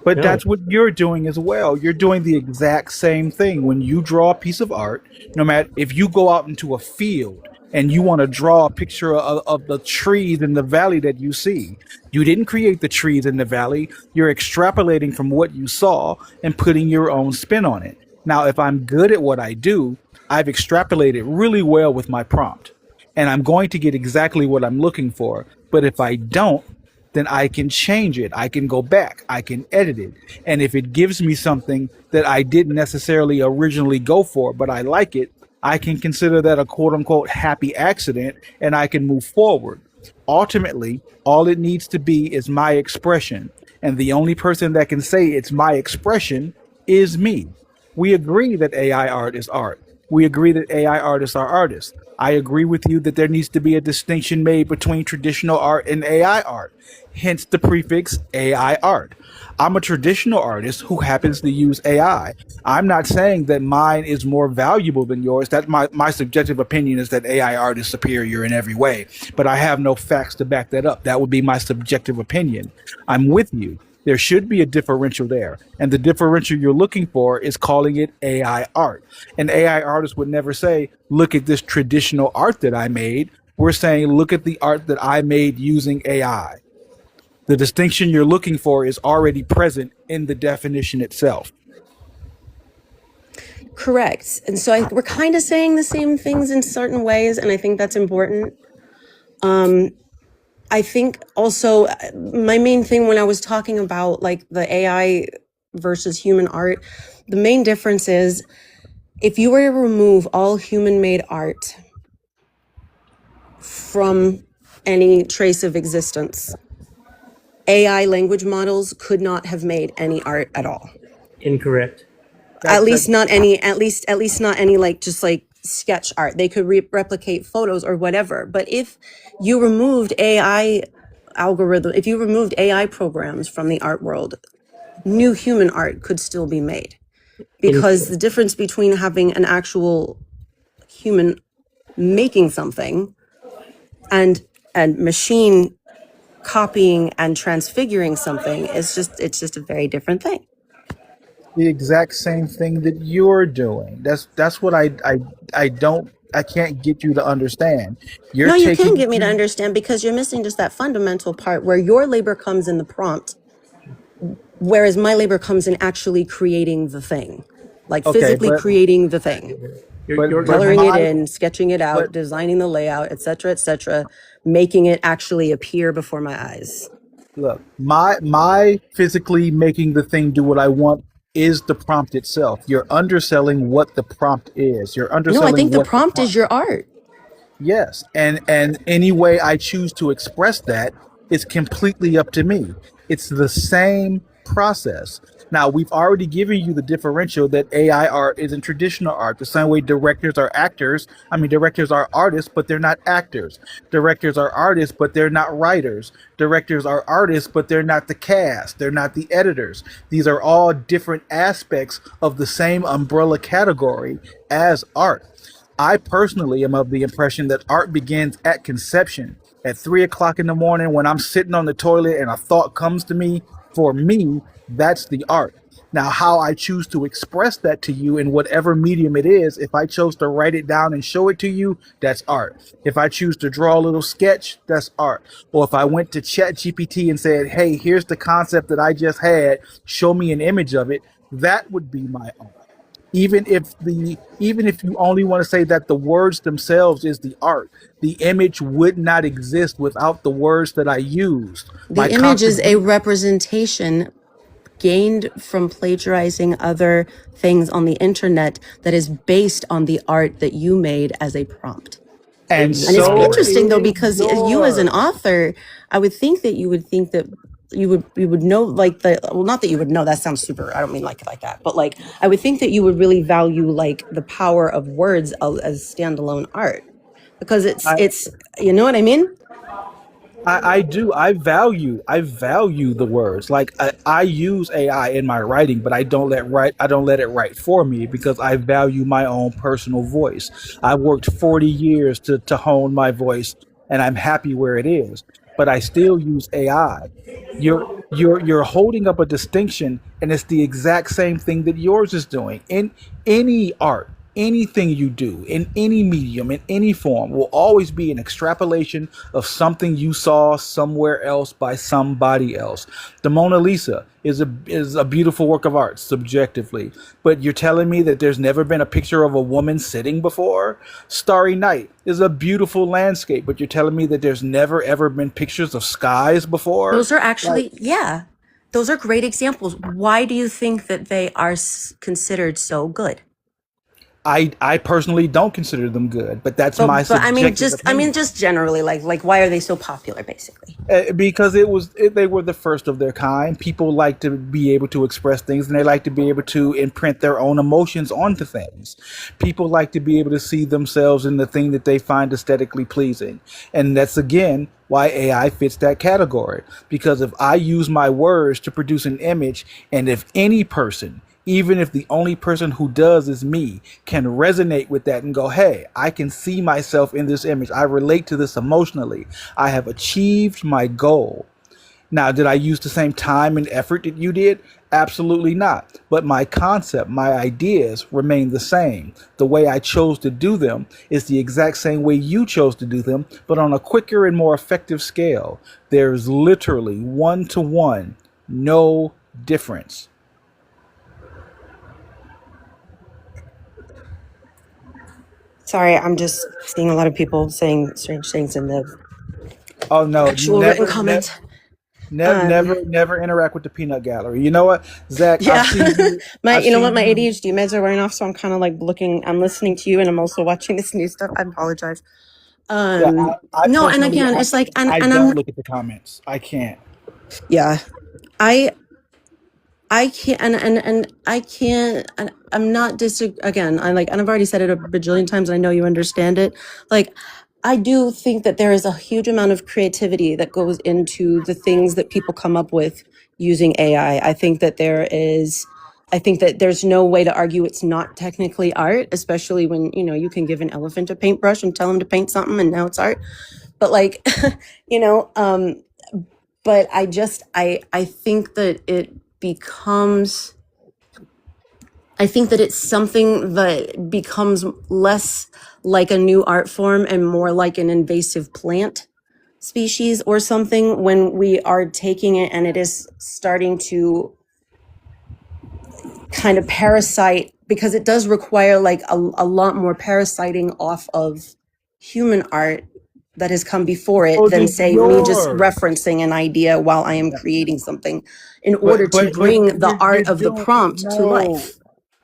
But No. that's what you're doing as well. You're doing the exact same thing. When you draw a piece of art, no matter if you go out into a field and you want to draw a picture of the trees in the valley that you see, you didn't create the trees in the valley. You're extrapolating from what you saw and putting your own spin on it. Now, if I'm good at what I do, I've extrapolated really well with my prompt and I'm going to get exactly what I'm looking for. But if I don't, then I can change it. I can go back. I can edit it. And if it gives me something that I didn't necessarily originally go for, but I like it, I can consider that a quote unquote happy accident and I can move forward. Ultimately, all it needs to be is my expression. And the only person that can say it's my expression is me. We agree that AI art is art. We agree that AI artists are artists. I agree with you that there needs to be a distinction made between traditional art and AI art, hence the prefix AI art. I'm a traditional artist who happens to use AI. I'm not saying that mine is more valuable than yours. That my subjective opinion is that AI art is superior in every way, but I have no facts to back that up. That would be my subjective opinion. I'm with you. There should be a differential there. And the differential you're looking for is calling it AI art. An AI artist would never say, look at this traditional art that I made. We're saying, look at the art that I made using AI. The distinction you're looking for is already present in the definition itself. Correct. And so we're kind of saying the same things in certain ways, and I think that's important. I think also my main thing when I was talking about like the AI versus human art, the main difference is if you were to remove all human made art from any trace of existence, AI language models could not have made any art at all. Incorrect. At That, least that not any, at least not any like just like sketch art. They could replicate photos or whatever. But if you removed AI if you removed AI programs from the art world, new human art could still be made. Because the difference between having an actual human making something and machine copying and transfiguring something is just a very different thing. The exact same thing that you're doing. That's what I can't get you to understand. You're No, you can taking get me to understand because you're missing just that fundamental part where your labor comes in the prompt, whereas my labor comes in actually creating the thing, like okay, physically creating the thing, but coloring it my in, sketching it out, but designing the layout, etc., making it actually appear before my eyes. look, my physically making the thing do what I want is the prompt itself. You're underselling what the prompt is. You're No, I underselling think the what the prompt is prompt. your art. Yes, and any way I choose to express that is completely up to me. It's the same process. Now, we've already given you the differential that AI art is in traditional art, the same way directors are actors. I mean, directors are artists, but they're not actors. Directors are artists, but they're not writers. Directors are artists, but they're not the cast. They're not the editors. These are all different aspects of the same umbrella category as art. I personally am of the impression that art begins at conception. At 3 o'clock in the morning, when I'm sitting on the toilet and a thought comes to me, for me, that's the art. Now, how I choose to express that to you in whatever medium it is, if I chose to write it down and show it to you, that's art. If I choose to draw a little sketch, that's art. Or if I went to Chat GPT and said, hey, here's the concept that I just had, show me an image of it, that would be my art. Even if you only want to say that the words themselves is the art, the image would not exist without the words that I used. The My image is a contribution. representation gained from plagiarizing other things on the internet that is based on the art that you made as a prompt. And And it's so interesting though, is because you as an yours. author, I would think that you would think that you would know like not that you would know, that sounds super, I don't mean like that, but like I would think that you would really value like the power of words as standalone art because I, it's you know what I mean? I do. I value the words. Like I use AI in my writing, but I don't let it write for me because I value my own personal voice. I worked 40 years to hone my voice and I'm happy where it is. But I still use AI. You're holding up a distinction and it's the exact same thing that yours is doing. In any art, anything you do in any medium in any form will always be an extrapolation of something you saw somewhere else by somebody else. The Mona Lisa is a beautiful work of art subjectively, but you're telling me that there's never been a picture of a woman sitting before? Starry Night is a beautiful landscape, but you're telling me that there's never ever been pictures of skies before? Those are Like actually, yeah, those are great examples. Why do you think that they are considered so good? I personally don't consider them good, but that's my But subjective I mean, opinion. just generally, like, why are they so popular, basically? Because they were the first of their kind. People like to be able to express things, and they like to be able to imprint their own emotions onto things. People like to be able to see themselves in the thing that they find aesthetically pleasing, and that's again why AI fits that category. Because if I use my words to produce an image, and if any person, even if the only person who does is me, can resonate with that and go, hey, I can see myself in this image. I relate to this emotionally. I have achieved my goal. Now, did I use the same time and effort that you did? Absolutely not. But my concept, my ideas remain the same. The way I chose to do them is the exact same way you chose to do them, but on a quicker and more effective scale. There's literally one to one, no difference. Sorry, I'm just seeing a lot of people saying strange things in the Oh no, actual written comments. Um, never interact with the peanut gallery. You know what, Zach? yeah, I you know see what, my you. ADHD meds are wearing off, so I'm kind of like I'm listening to you, and I'm also watching this new stuff. I apologize. Yeah, I No, and personally, again, it's like, I and don't I'm, look at the comments. I can't. yeah, I I can't, and I can't, and I'm not again, and I've already said it a bajillion times, and I know you understand it. Like, I do think that there is a huge amount of creativity that goes into the things that people come up with using AI. I think that there's no way to argue it's not technically art, especially when, you can give an elephant a paintbrush and tell him to paint something and now it's art. But like, you know, but I think that it becomes, I think that it's something that becomes less like a new art form and more like an invasive plant species or something when we are taking it and it is starting to kind of parasite, because it does require like a lot more parasiting off of human art that has come before it Oh, than the say me just your. referencing an idea while I am creating something in order to But bring the you're art of the doing prompt to no. life.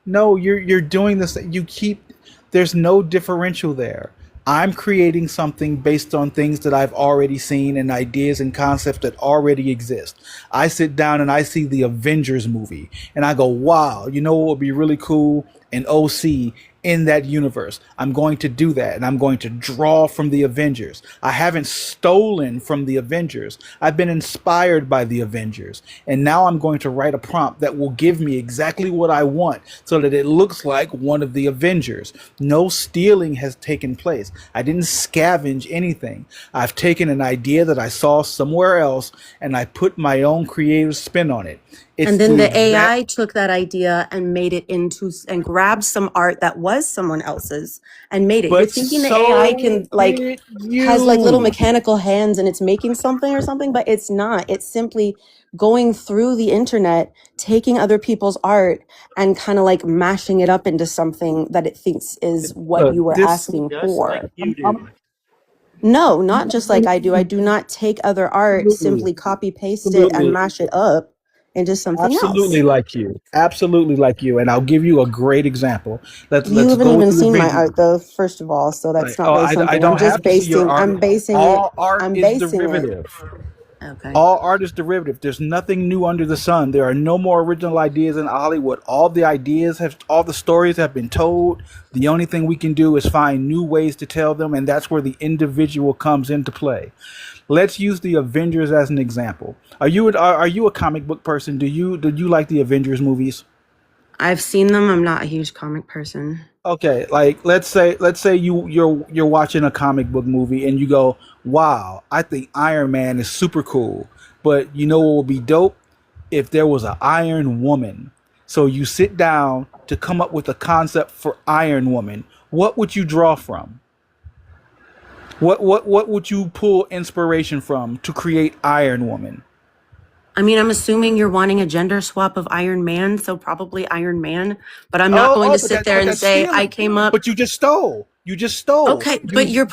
No, you're doing this. You keep there's no differential there. I'm creating something based on things that I've already seen and ideas and concepts that already exist. I sit down and I see the Avengers movie and I go, wow, you know what would be really cool? An OC in that universe. I'm going to do that and I'm going to draw from the Avengers. I haven't stolen from the Avengers. I've been inspired by the Avengers. And now I'm going to write a prompt that will give me exactly what I want so that it looks like one of the Avengers. No stealing has taken place. I didn't scavenge anything. I've taken an idea that I saw somewhere else and I put my own creative spin on it. It's And then the the exact AI took that idea and made it into and grabbed some art that was someone else's and made it. You're but thinking the AI so can like did has like little you. mechanical hands and it's making something or something, but it's not. It's simply going through the internet, taking other people's art and kind of like mashing it up into something that it thinks is what Look, you were this asking Just like for. you I'm do. No, not just like I do. I do not take other art, absolutely, simply copy paste it and absolutely, mash it up into something absolutely else. like you, absolutely like you, and I'll give you a great example. You Let's haven't go with even the seen my Avengers. art though, first of all, so that's Like, not oh, really I something. I'm don't just have to see your art. I'm basing it, All art I'm is basing it. derivative. Okay. All art is derivative. There's nothing new under the sun. There are no more original ideas in Hollywood. All the stories have been told. The only thing we can do is find new ways to tell them, and that's where the individual comes into play. Let's use the Avengers as an example. Are you a comic book person? Do you like the Avengers movies? I've seen them. I'm not a huge comic person. Okay, like let's say you're watching a comic book movie and you go, "Wow, I think Iron Man is super cool." But you know what would be dope? If there was an Iron Woman. So you sit down to come up with a concept for Iron Woman. What would you draw from? What would you pull inspiration from to create Iron Woman? I mean, I'm assuming you're wanting a gender swap of Iron Man, so probably Iron Man, but I'm not Oh, going oh, to sit there but and that's say I stealing. came up. But you just stole. You just stole. Okay, but You you're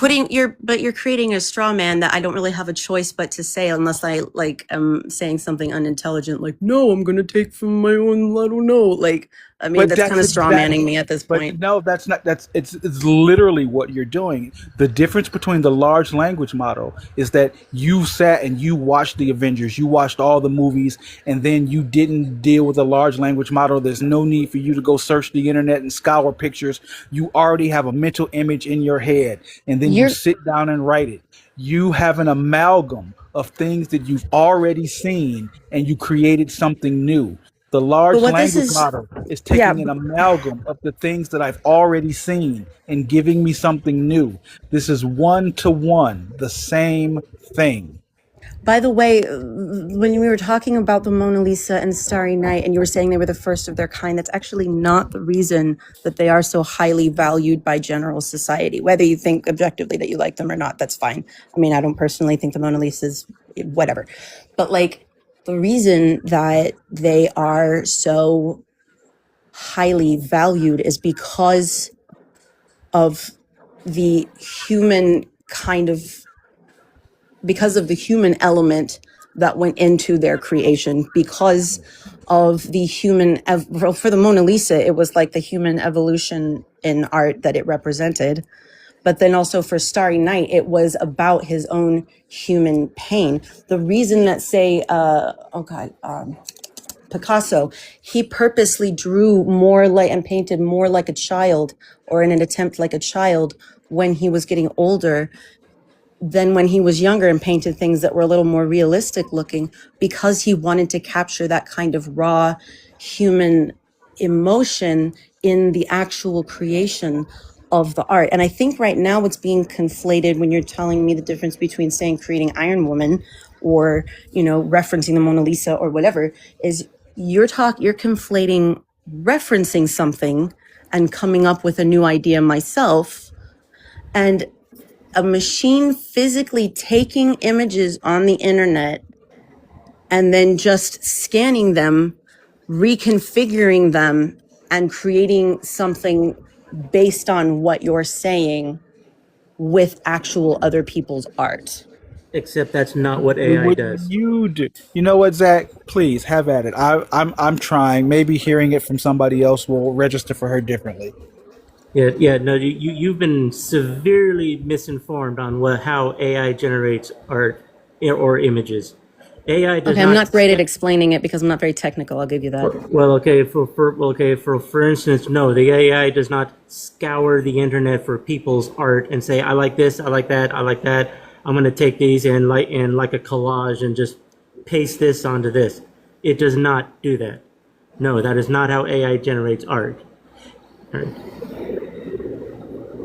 creating a straw man that I don't really have a choice but to say unless I like am saying something unintelligent like no, I'm gonna take from my own, I don't know. Like, I mean, But that's kind that's of straw manning exactly. me at this But point. no, that's not. It's literally what you're doing. The difference between the large language model is that you sat and you watched the Avengers, you watched all the movies, and then you didn't deal with a large language model. There's no need for you to go search the internet and scour pictures. You already have a mental image in your head, and then you You're sit down and write it. You have an amalgam of things that you've already seen, and you created something new. The but large what this language is model is yeah, taking an amalgam of the things that I've already seen and giving me something new. This is one to one, the same thing. by the way, when we were talking about the Mona Lisa and Starry Night, and you were saying they were the first of their kind, that's actually not the reason that they are so highly valued by general society. Whether you think objectively that you like them or not, that's fine. I mean, I don't personally think the Mona Lisa is whatever. But like the reason that they are so highly valued is because of the human kind of because of the human element that went into their creation, because of the well, for the Mona Lisa, it was like the human evolution in art that it represented. But then also for Starry Night, it was about his own human pain. The reason that say, oh God, Picasso, he purposely drew more like and painted more like a child, or in an attempt like a child, when he was getting older than when he was younger, and painted things that were a little more realistic looking, because he wanted to capture that kind of raw human emotion in the actual creation of the art. And I think right now what's being conflated when you're telling me the difference between saying creating Iron Woman or, referencing the Mona Lisa or whatever, is you're conflating referencing something and coming up with a new idea myself, and a machine physically taking images on the internet and then just scanning them, reconfiguring them, and creating something based on what you're saying with actual other people's art. Except that's not what AI What does. you do? You know what, Zach? Please have at it. I'm trying. Maybe hearing it from somebody else will register for her differently. Yeah, no, you've been severely misinformed on how AI generates art or images. AI does Okay, not. I'm not great at explaining it because I'm not very technical. I'll give you that. Well, okay, for instance, no, the AI does not scour the internet for people's art and say, I like this, I like that, I like that. I'm going to take these and like a collage and just paste this onto this. It does not do that. No, that is not how AI generates art. All right.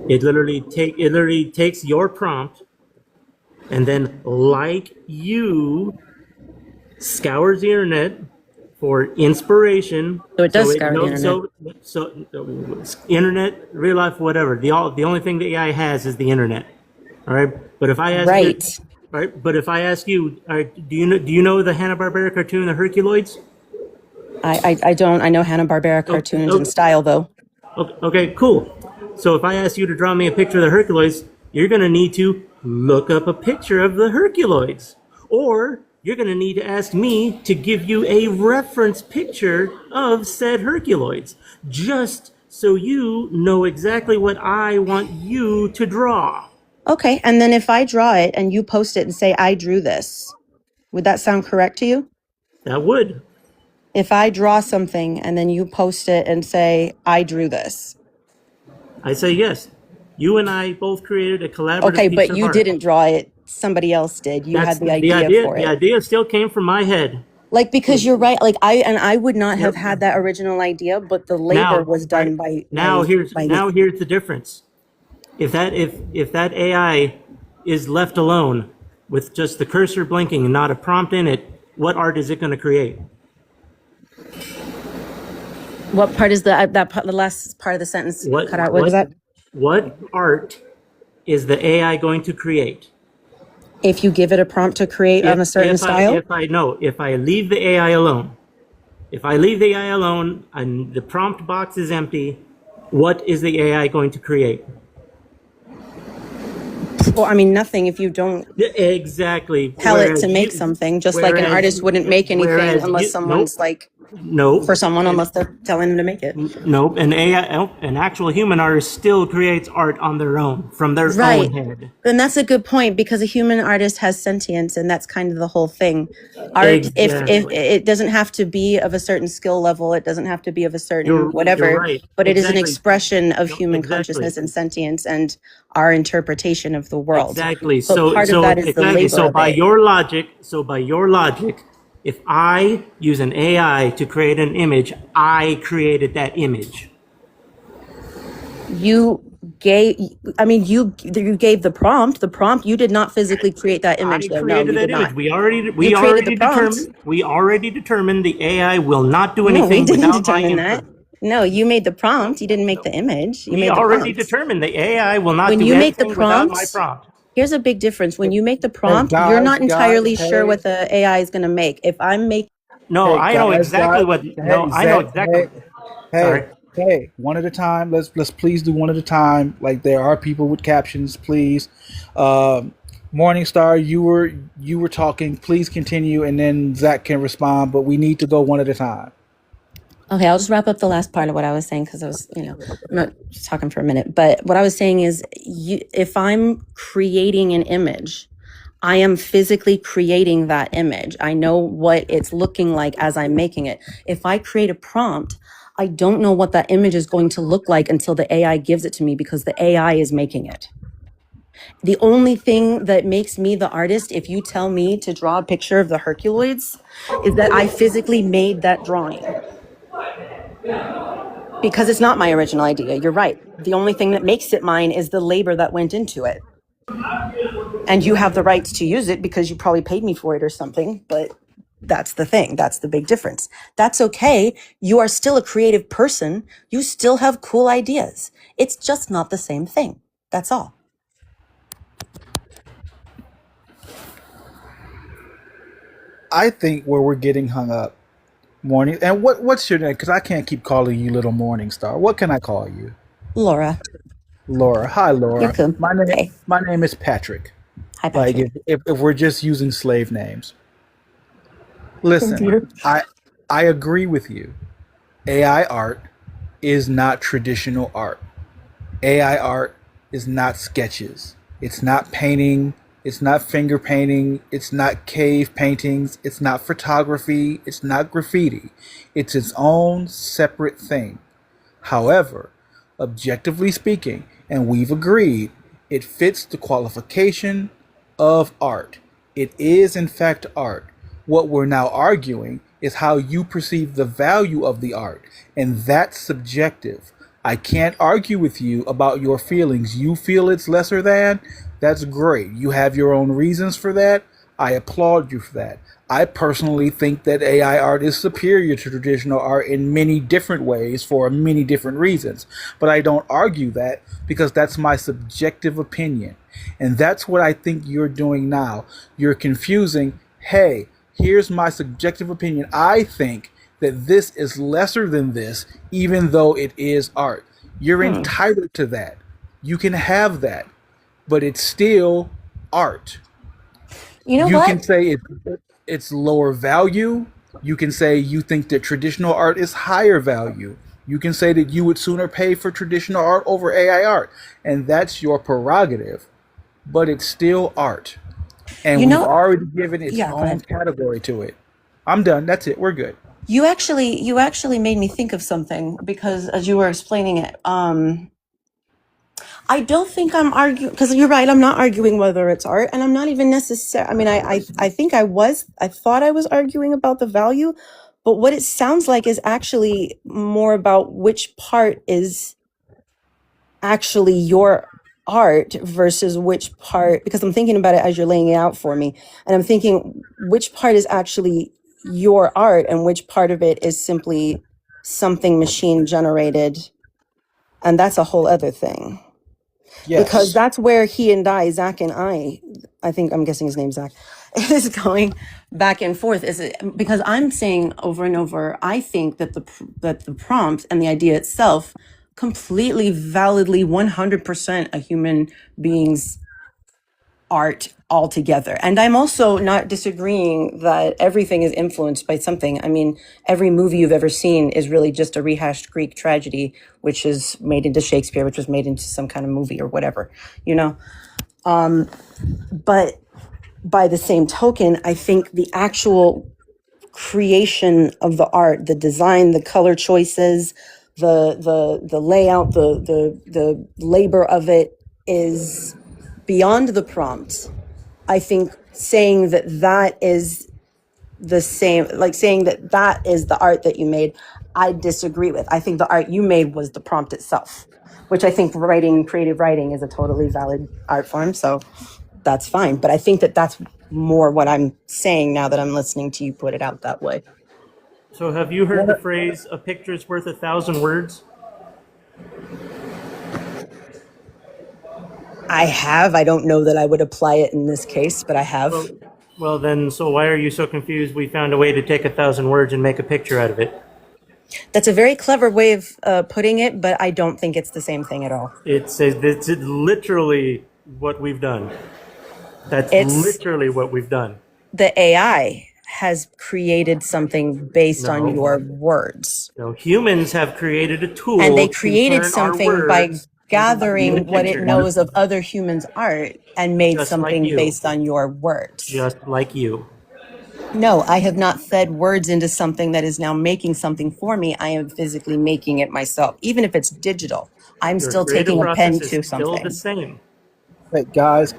It literally takes your prompt and then, like you, scours the internet for inspiration. So it does scour the internet. So internet, real life, whatever. The only thing the AI has is the internet. All right. But if I ask Right. you, all right. But if I ask you, all right, do you know the Hanna-Barbera cartoon, The Herculoids? I don't. I know Hanna-Barbera cartoons and style, though. Okay, cool. So if I ask you to draw me a picture of the Herculoids, you're going to need to look up a picture of the Herculoids. Or you're going to need to ask me to give you a reference picture of said Herculoids, just so you know exactly what I want you to draw. Okay, and then if I draw it and you post it and say, I drew this, would that sound correct to you? That would. If I draw something and then you post it and say, I drew this. I say yes. You and I both created a collaborative Okay, piece but of you art. didn't draw it. Somebody else did. You That's had the idea for The it. idea still came from my head. Like, because you're right. Like I would not have had that original idea, but the labor Now, was done by here's me. the difference. If that AI is left alone with just the cursor blinking and not a prompt in it, what art is it going to create? What part is the last part of the sentence cut out? What was that? What art is the AI going to create? If you give it a prompt to create on a certain style? If I leave the AI alone, and the prompt box is empty, what is the AI going to create? Well, I mean, nothing if you don't Exactly. tell it to make something, just like an artist wouldn't make anything unless someone's unless they're telling them to make it. Nope. An actual human artist still creates art on their own, from their own head. And that's a good point, because a human artist has sentience, and that's kind of the whole thing. Art, if it doesn't have to be of a certain skill level, it doesn't have to be of a certain whatever, you're right. but it is an expression of human consciousness and sentience and our interpretation of the world. Exactly. But part of that is the labor So of by it. your logic, if I use an AI to create an image, I created that image. You gave the prompt. The prompt, you did not physically create that image. I created that image. We already determined the AI will not do No, we anything didn't without my determine that. input. No, you made the prompt. You didn't make the image. You We made the already prompt. determined the AI will not When do you make the anything without my prompt, prompt. here's a big difference. When you make the prompt, guys, you're not guys, entirely hey. sure what the AI is going to make. If I'm making, No, Hey, I know guys, exactly guys. what. Hey, No, I know Zach, exactly. Hey, Sorry. one at a time. Let's please do one at a time. Like, there are people with captions, please. Morningstar, you were talking. Please continue, and then Zach can respond. But we need to go one at a time. okay, I'll just wrap up the last part of what I was saying, because I was, I'm not just talking for a minute. But what I was saying is, if I'm creating an image, I am physically creating that image. I know what it's looking like as I'm making it. If I create a prompt, I don't know what that image is going to look like until the AI gives it to me because the AI is making it. The only thing that makes me the artist, if you tell me to draw a picture of the Herculoids, is that I physically made that drawing. Because it's not my original idea. You're right. The only thing that makes it mine is the labor that went into it. And you have the rights to use it because you probably paid me for it or something, but that's the thing. That's the big difference. That's okay. You are still a creative person. You still have cool ideas. It's just not the same thing. That's all. I think where we're getting hung up, Morning. And what's your name? Because I can't keep calling you Little Morning Star. What can I call you? Laura, Laura. Hi, you're Laura. cool. Hey. My name is Patrick. Hi, Like Patrick. if we're just using slave names. Listen, I agree with you. AI art is not traditional art. AI art is not sketches. It's not painting. It's not finger painting. It's not cave paintings. It's not photography. It's not graffiti. It's its own separate thing. However, objectively speaking, and we've agreed, it fits the qualification of art. It is, in fact, art. What we're now arguing is how you perceive the value of the art, and that's subjective. I can't argue with you about your feelings. You feel it's lesser than? That's great. You have your own reasons for that. I applaud you for that. I personally think that AI art is superior to traditional art in many different ways for many different reasons. But I don't argue that because that's my subjective opinion. And that's what I think you're doing now. You're confusing, hey, here's my subjective opinion. I think that this is lesser than this, even though it is art. You're entitled to that. You can have that, but it's still art. You know You what? can say it's lower value. You can say you think that traditional art is higher value. You can say that you would sooner pay for traditional art over AI art, and that's your prerogative. But it's still art, and You we've know, already given its yeah, go own ahead. category to it. I'm done. That's it. We're good. You actually made me think of something because as you were explaining it, I don't think I'm arguing because you're right. I'm not arguing whether it's art, and I'm not even necessary. I mean, I think I thought I was arguing about the value, but what it sounds like is actually more about which part is actually your art versus which part, because I'm thinking about it as you're laying it out for me, and I'm thinking which part is actually your art and which part of it is simply something machine generated, and that's a whole other thing. Because Yes. that's where Zach and I think I'm guessing his name's Zach, is going back and forth. Because I'm saying over and over, I think that the prompt and the idea itself completely validly 100% a human being's art altogether. And I'm also not disagreeing that everything is influenced by something. I mean, every movie you've ever seen is really just a rehashed Greek tragedy, which is made into Shakespeare, which was made into some kind of movie or whatever, you know? But by the same token, I think the actual creation of the art, the design, the color choices, the layout, the labor of it is beyond the prompt. I think saying that is the same, like saying that is the art that you made, I disagree with. I think the art you made was the prompt itself, which I think creative writing is a totally valid art form. So that's fine. But I think that that's more what I'm saying now that I'm listening to you put it out that way. So have you heard the phrase, a picture's worth 1,000 words? I have. I don't know that I would apply it in this case, but I have. Well then, so why are you so confused we found a way to take 1,000 words and make a picture out of it? That's a very clever way of putting it, but I don't think it's the same thing at all. It's literally what we've done. That's It's literally what we've done. the AI has created something based on No. your words. No, humans have created a tool And they to created turn something our by words Made a gathering what it picture, knows of other humans' art and made just like something you. based on your words. Just like you. No, I have not fed words into something that is now making something for me. I am physically making it myself. Even if it's digital, I'm Your still creative taking a pen process is to still the something. same. Hey, guys,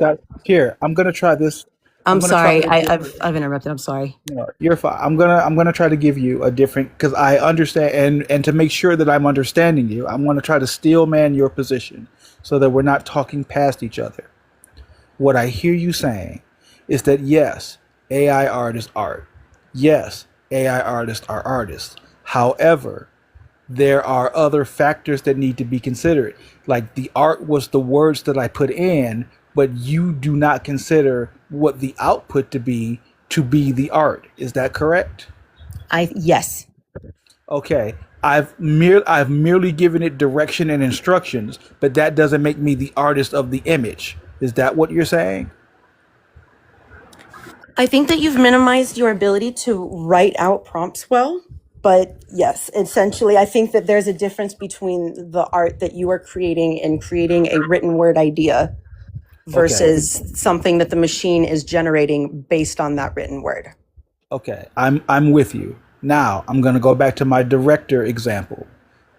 here. I'm gonna try this. I'm I'm gonna try sorry. to give. I've interrupted. I'm sorry. No, you're fine. I'm gonna try to give you a different because I understand and to make sure that I'm understanding you, I'm gonna try to steel man your position so that we're not talking past each other. What I hear you saying is that yes, AI art is art. Yes, AI artists are artists. However, there are other factors that need to be considered. Like the art was the words that I put in, but you do not consider what the output to be the art. Is that correct? Yes. Okay. I've merely given it direction and instructions, but that doesn't make me the artist of the image. Is that what you're saying? I think that you've minimized your ability to write out prompts well. But yes, essentially, I think that there's a difference between the art that you are creating and creating a written word idea Okay. versus something that the machine is generating based on that written word. Okay. I'm with you. Now, I'm going to go back to my director example.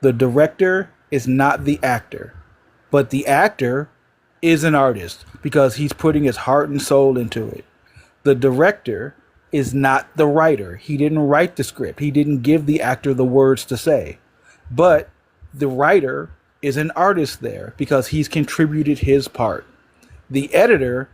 The director is not the actor, but the actor is an artist because he's putting his heart and soul into it. The director is not the writer. He didn't write the script. He didn't give the actor the words to say. But the writer is an artist there because he's contributed his part. The editor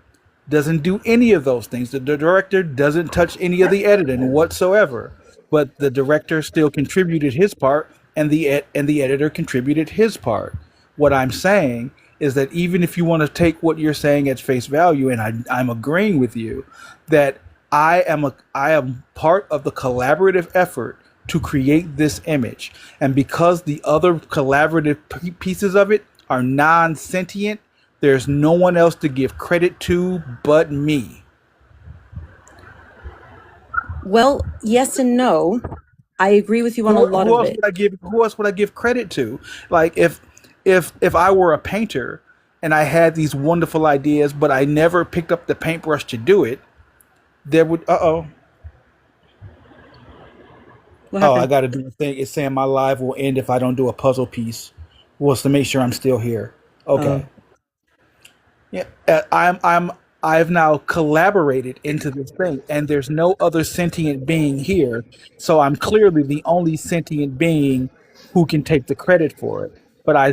doesn't do any of those things. The director doesn't touch any of the editing whatsoever. But the director still contributed his part, and the editor contributed his part. What I'm saying is that even if you want to take what you're saying at face value, and I'm agreeing with you, that I am part of the collaborative effort to create this image, and because the other collaborative pieces of it are non-sentient, there's no one else to give credit to but me. Well, yes and no. I agree with you on a lot Who of else it. would I give? Who else would I give credit to? Like if I were a painter and I had these wonderful ideas, but I never picked up the paintbrush to do it, there would What I happened? got to do a thing. It's saying my live will end if I don't do a puzzle piece. Was to make sure I'm still here. Okay. Yeah, I've now collaborated into this thing, and there's no other sentient being here, so I'm clearly the only sentient being who can take the credit for it. But I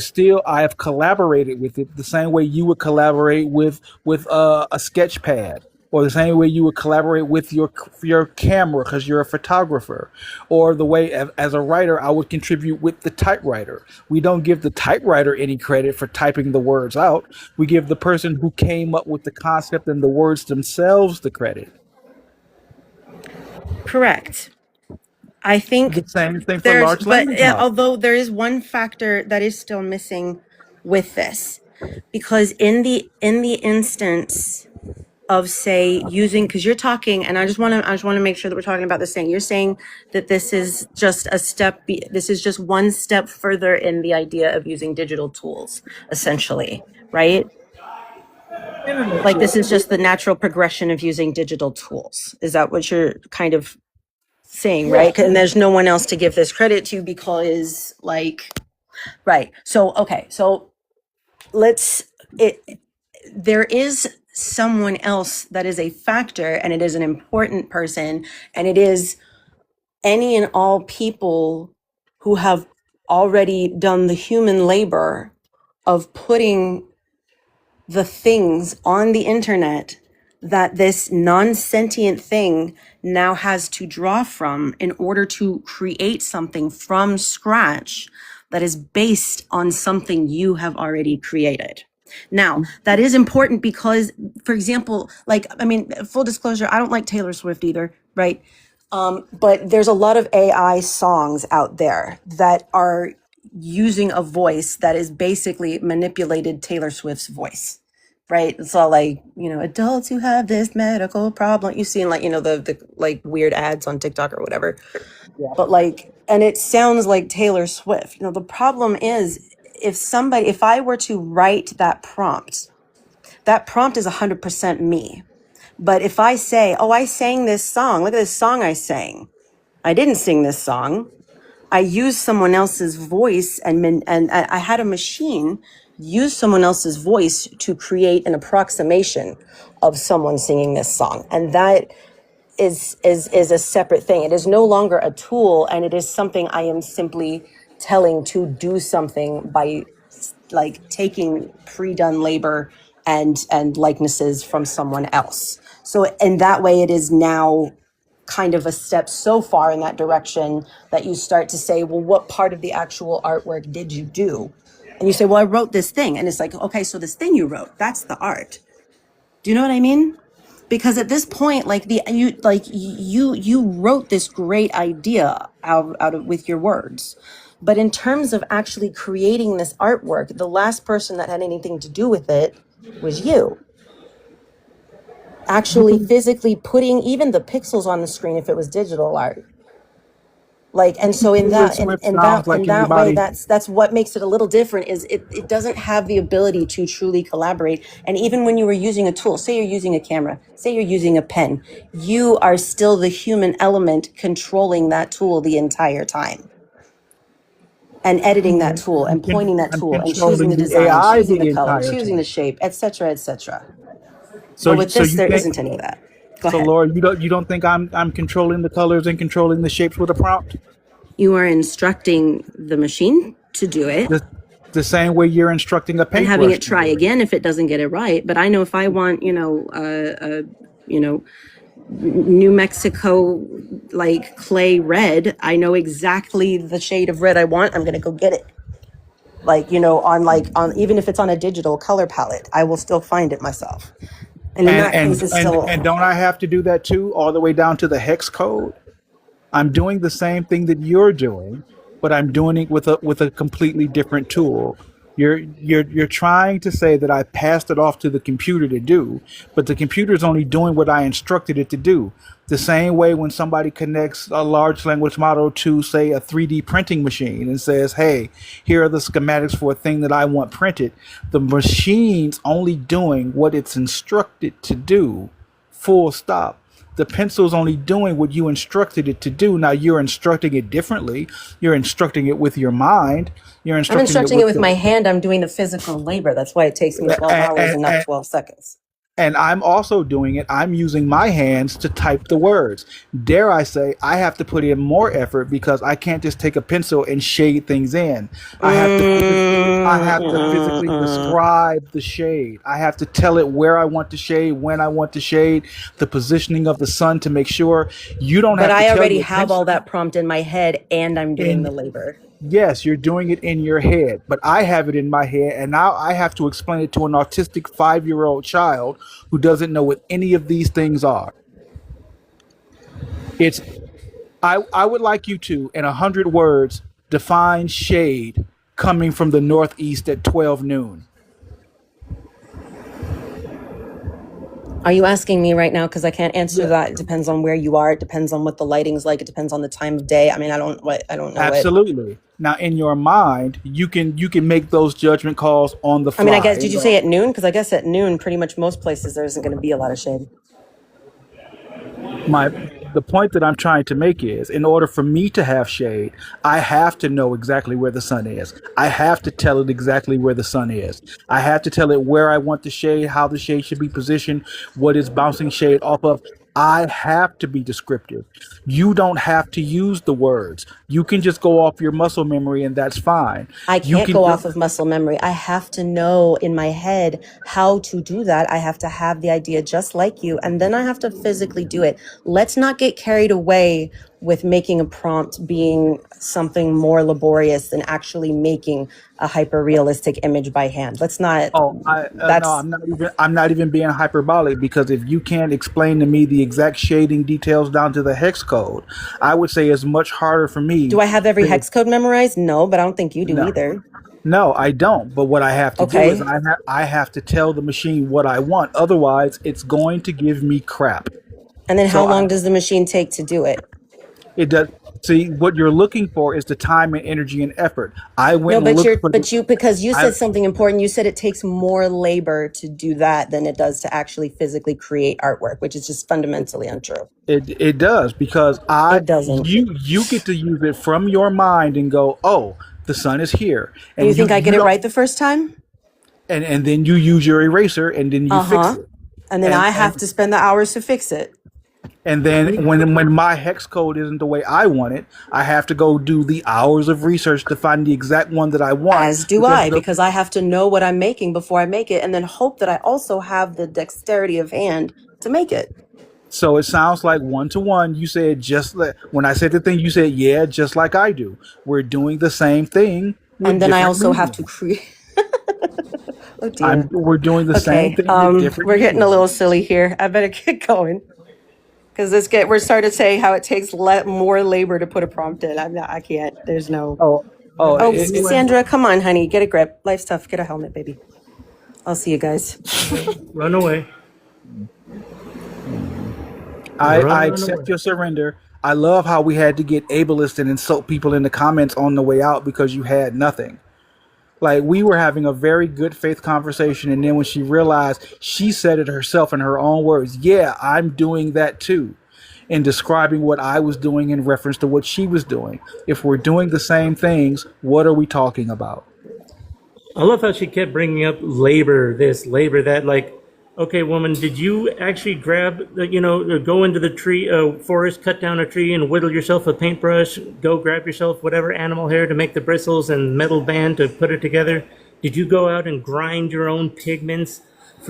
have collaborated with it the same way you would collaborate with a sketch pad, or the same way you would collaborate with your camera because you're a photographer, or the way as a writer I would contribute with the typewriter. We don't give the typewriter any credit for typing the words out. We give the person who came up with the concept and the words themselves the credit. Correct. I think The same thing for large but language models. although there is one factor that is still missing with this, because in the instance of, say, using, because you're talking, and I just want to make sure that we're talking about this thing. You're saying that this is just this is just one step further in the idea of using digital tools, essentially, right? Like this is just the natural progression of using digital tools. Is that what you're kind of saying, right? And there's no one else to give this credit to because, like, right. So, okay. So there is someone else that is a factor, and it is an important person, and it is any and all people who have already done the human labor of putting the things on the internet that this non-sentient thing now has to draw from in order to create something from scratch that is based on something you have already created. Now, that is important because, for example, like, I mean, full disclosure, I don't like Taylor Swift either, right? But there's a lot of AI songs out there that are using a voice that is basically manipulated Taylor Swift's voice, right? It's all like, adults who have this medical problem. You've seen, like, the like weird ads on TikTok or whatever. But like, and it sounds like Taylor Swift. The problem is if I were to write that prompt is 100% me. But if I say, oh, I sang this song, look at this song I sang. I didn't sing this song. I used someone else's voice, and I had a machine use someone else's voice to create an approximation of someone singing this song. And that is a separate thing. It is no longer a tool, and it is something I am simply telling to do something by like taking pre-done labor and likenesses from someone else. So in that way, it is now kind of a step so far in that direction that you start to say, well, what part of the actual artwork did you do? And you say, well, I wrote this thing. And it's like, okay, so this thing you wrote, that's the art. Do you know what I mean? Because at this point, like you wrote this great idea out of with your words. But in terms of actually creating this artwork, the last person that had anything to do with it was you. Actually physically putting even the pixels on the screen if it was digital art. Like, and so in that way, that's what makes it a little different, is it doesn't have the ability to truly collaborate. And even when you were using a tool, say you're using a camera, say you're using a pen, you are still the human element controlling that tool the entire time. And editing that tool and pointing that tool and choosing the design, choosing the color, choosing the shape, etc., etc. So But with this, you there think, isn't any of that. Go so ahead. Laura, you don't think I'm controlling the colors and controlling the shapes with a prompt? You are instructing the machine to do it The same way you're instructing a paintbrush. and having it to try do it. again if it doesn't get it right. But I know if I want, New Mexico like clay red, I know exactly the shade of red I want. I'm gonna go get it. Like, on even if it's on a digital color palette, I will still find it myself. And in that case, it's still. And don't I have to do that too, all the way down to the hex code? I'm doing the same thing that you're doing, but I'm doing it with a completely different tool. You're trying to say that I passed it off to the computer to do, but the computer's only doing what I instructed it to do. The same way when somebody connects a large language model to, say, a 3D printing machine and says, hey, here are the schematics for a thing that I want printed. The machine's only doing what it's instructed to do, full stop. The pencil's only doing what you instructed it to do. Now you're instructing it differently. You're instructing it with your mind. I'm instructing it with my hand. I'm doing the physical labor. That's why it takes me 12 hours and not 12 seconds. And I'm also doing it. I'm using my hands to type the words. Dare I say, I have to put in more effort because I can't just take a pencil and shade things in. I have to physically describe the shade. I have to tell it where I want to shade, when I want to shade, the positioning of the sun to make sure you don't have But to I tell already your have pencil. all that prompt in my head, and I'm doing the labor. Yes, you're doing it in your head, but I have it in my head, and now I have to explain it to an autistic 5-year-old child who doesn't know what any of these things are. It's I would like you to, in 100 words, define shade coming from the northeast at 12 noon. Are you asking me right now? Because I can't answer that. It depends on where you are. It depends on what the lighting's like. It depends on the time of day. I mean, I don't know. Absolutely. Now, in your mind, you can make those judgment calls on the fly. I mean, I guess, did you say at noon? Because I guess at noon, pretty much most places, there isn't going to be a lot of shade. The point that I'm trying to make is, in order for me to have shade, I have to know exactly where the sun is. I have to tell it exactly where the sun is. I have to tell it where I want the shade, how the shade should be positioned, what it's bouncing shade off of. I have to be descriptive. You don't have to use the words. You can just go off your muscle memory, and that's fine. I can't go off of muscle memory. I have to know in my head how to do that. I have to have the idea just like you, and then I have to physically do it. Let's not get carried away with making a prompt being something more laborious than actually making a hyper realistic image by hand. Let's not. No, I'm not even being hyperbolic, because if you can't explain to me the exact shading details down to the hex code, I would say it's much harder for me. Do I have every hex code memorized? No, but I don't think you do either. No, I don't. But what I have to do is I have to tell the machine what I want. Otherwise, it's going to give me crap. And then how long does the machine take to do it? It does. See, what you're looking for is the time and energy and effort. I No, went and looked for the. because you I said something important. You said it takes more labor to do that than it does to actually physically create artwork, which is just fundamentally untrue. it does because It doesn't. you get to use it from your mind and go, oh, the sun is here, And you and think I you get it don't, right the first time? and then you use your eraser and then you fix Uh-huh. it, And then and I have and to spend the hours to fix it. and then when my hex code isn't the way I want it, I have to go do the hours of research to find the exact one that I want As do because I, because I have to know what I'm making before I make it and then hope that I also have the dexterity of hand to make it. so it sounds like one to one. You said just like when I said the thing, you said yeah, just like I do. We're doing the same thing with And then I different also have to mediums. create. Oh dear. We're doing the same Okay. thing with different We're getting a little mediums. silly here. I better get going because we're starting to say how it takes more labor to put a prompt in. I can't. There's no. Oh, oh, Oh, Anyway, Sandra, come on, honey, get a grip. Life's tough. Get a helmet, baby. I'll see you guys. run away. I Run accept away. your surrender. I love how we had to get ableist and insult people in the comments on the way out because you had nothing. Like we were having a very good faith conversation, and then when she realized, she said it herself in her own words. Yeah, I'm doing that too, in describing what I was doing in reference to what she was doing. If we're doing the same things, what are we talking about? I love how she kept bringing up labor this, labor that. Like, okay, woman, did you actually grab, go into the tree, forest, cut down a tree, and whittle yourself a paintbrush? Go grab yourself whatever animal hair to make the bristles and metal band to put it together. Did you go out and grind your own pigments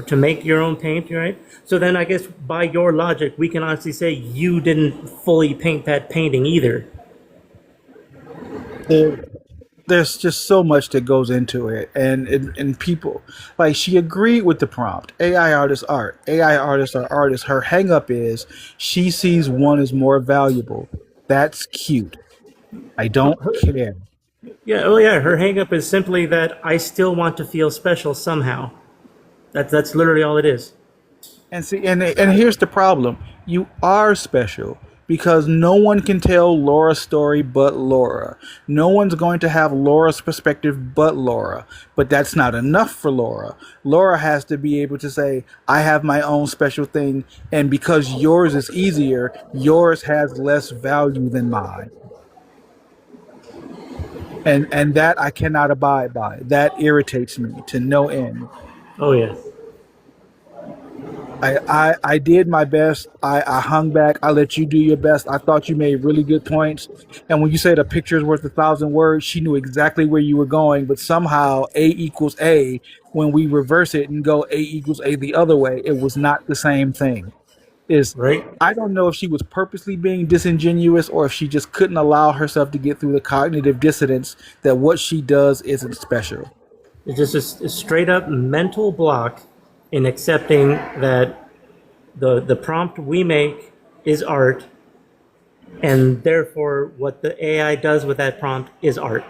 to make your own paint? Right. So then, I guess by your logic, we can honestly say you didn't fully paint that painting either. There, there's just so much that goes into it, and people like she agreed with the prompt. AI artists art. AI artists are artists. Her hang up is she sees one as more valuable. That's cute. I don't care. Yeah. Oh, yeah. Her hangup is simply that I still want to feel special somehow. That's literally all it is. And see, and here's the problem: you are special because no one can tell Laura's story but Laura. No one's going to have Laura's perspective but Laura. But that's not enough for Laura. Laura has to be able to say, "I have my own special thing, and because yours is easier, yours has less value than mine." And that I cannot abide by. That irritates me to no end. Oh yeah. I did my best. I hung back. I let you do your best. I thought you made really good points. And when you said a picture is worth 1,000 words, she knew exactly where you were going. But somehow A equals A, when we reverse it and go A equals A the other way, it was not the same thing. Is Right. I don't know if she was purposely being disingenuous or if she just couldn't allow herself to get through the cognitive dissonance that what she does isn't special. It's just a straight up mental block in accepting that the prompt we make is art, and therefore what the AI does with that prompt is art.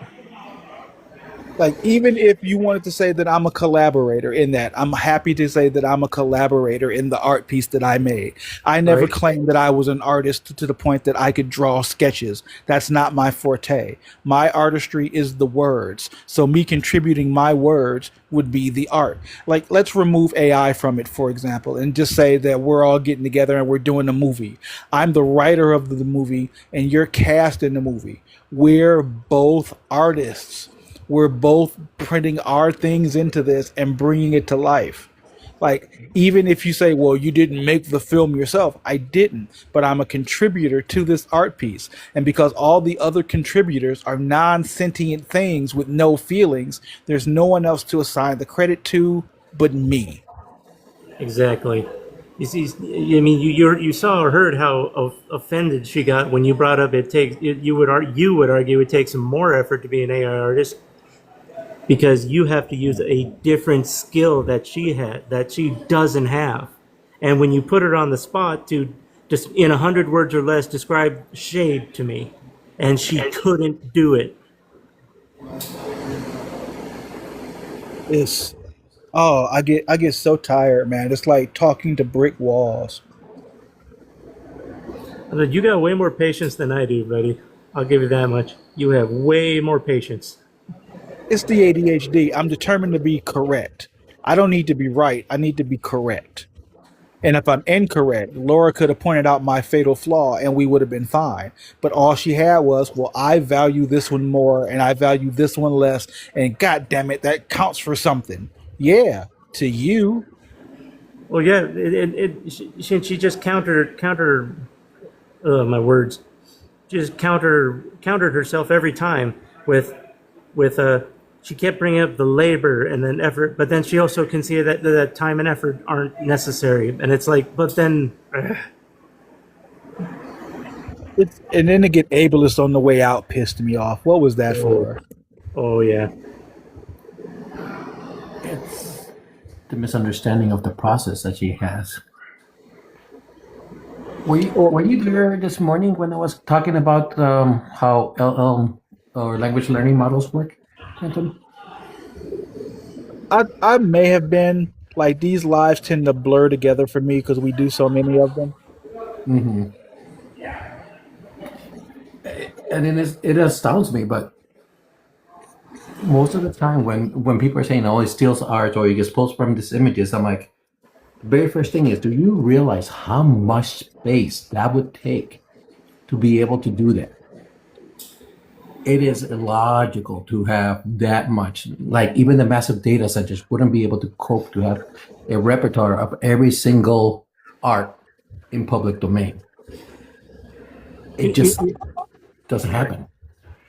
Like, even if you wanted to say that I'm a collaborator in that, I'm happy to say that I'm a collaborator in the art piece that I made. I never Right. claimed that I was an artist to the point that I could draw sketches. That's not my forte. My artistry is the words. So me contributing my words would be the art. Like, let's remove AI from it, for example, and just say that we're all getting together and we're doing a movie. I'm the writer of the movie and you're cast in the movie. We're both artists. We're both putting our things into this and bringing it to life. Like, even if you say, well, you didn't make the film yourself, I didn't, but I'm a contributor to this art piece. And because all the other contributors are non sentient things with no feelings, there's no one else to assign the credit to but me. Exactly. You see, I mean, you saw or heard how offended she got when you brought up you would argue it takes more effort to be an AI artist because you have to use a different skill that she doesn't have. And when you put her on the spot to just in 100 words or less describe shade to me, and she couldn't do it. It's oh, I get so tired, man. It's like talking to brick walls. But you got way more patience than I do, buddy. I'll give you that much. You have way more patience. It's the ADHD. I'm determined to be correct. I don't need to be right. I need to be correct. And if I'm incorrect, Laura could have pointed out my fatal flaw and we would have been fine. But all she had was, well, I value this one more and I value this one less. And God damn it, that counts for something. Yeah, to you. Well, yeah, she just my words, just countered herself every time with she kept bringing up the labor and then effort, but then she also conceded that time and effort aren't necessary, and it's like, but then And then to get ableist on the way out pissed me off. What was that for? oh yeah. It's the misunderstanding of the process that she has. Were you there this morning when I was talking about how LL or language learning models work, Anton? I may have been. Like, these lives tend to blur together for me because we do so many of them. Mm-hmm. And it astounds me, but most of the time when people are saying, "Oh, it steals art," or "you just post from these images," I'm like, the very first thing is, do you realize how much space that would take to be able to do that? It is illogical to have that much. Like, even the massive data centers wouldn't be able to cope to have a repertoire of every single art in public domain. It just doesn't happen.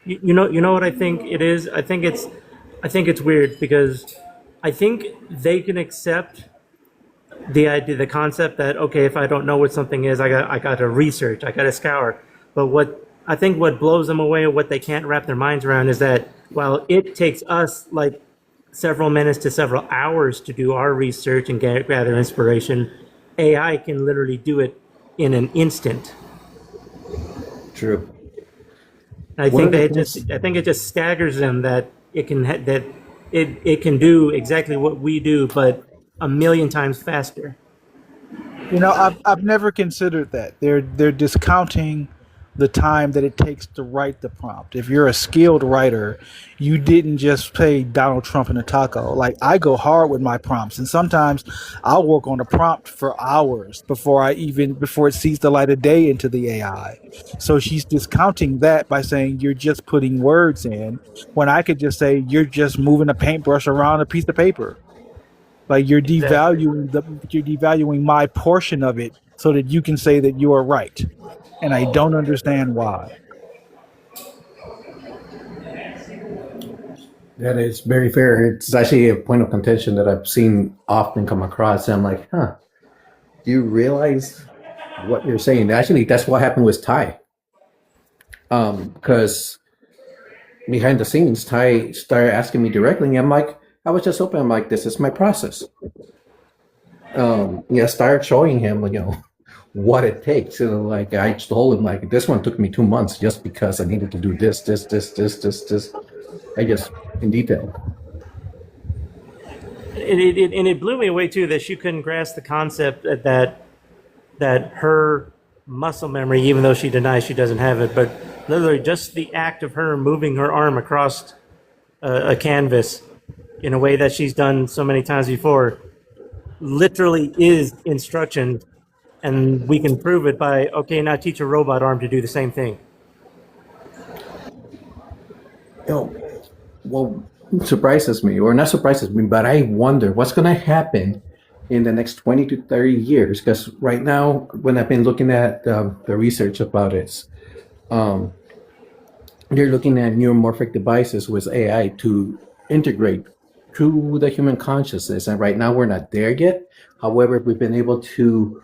You know what I think it is? I think it's weird because I think they can accept the idea, the concept that, okay, if I don't know what something is, I got to research, I got to scour. But what blows them away, what they can't wrap their minds around, is that while it takes us like several minutes to several hours to do our research and gather inspiration, AI can literally do it in an instant. True. I think it just staggers them that it can do exactly what we do, but a million times faster. You know, I've never considered that. They're discounting the time that it takes to write the prompt. If you're a skilled writer, you didn't just play Donald Trump in a taco. Like, I go hard with my prompts, and sometimes I'll work on a prompt for hours before it sees the light of day into the AI. So she's discounting that by saying you're just putting words in, when I could just say you're just moving a paintbrush around a piece of paper. Like, you're devaluing my portion of it so that you can say that you are right. And I don't understand why. That is very fair. It's actually a point of contention that I've seen often come across. And I'm like, do you realize what you're saying? Actually, that's what happened with Ty. Because behind the scenes, Ty started asking me directly, and I'm like, I was just open. I'm like, this is my process. Started showing him, what it takes. And like, I told him, like, this one took me 2 months just because I needed to do this. I guess in detail. It blew me away too that she couldn't grasp the concept that her muscle memory, even though she denies she doesn't have it, but literally just the act of her moving her arm across a canvas in a way that she's done so many times before literally is instruction. And we can prove it by, okay, now teach a robot arm to do the same thing. What surprises me, or not surprises me, but I wonder what's going to happen in the next 20 to 30 years. Because right now, when I've been looking at the research about it, they're looking at neuromorphic devices with AI to integrate to the human consciousness. And right now, we're not there yet. However, we've been able to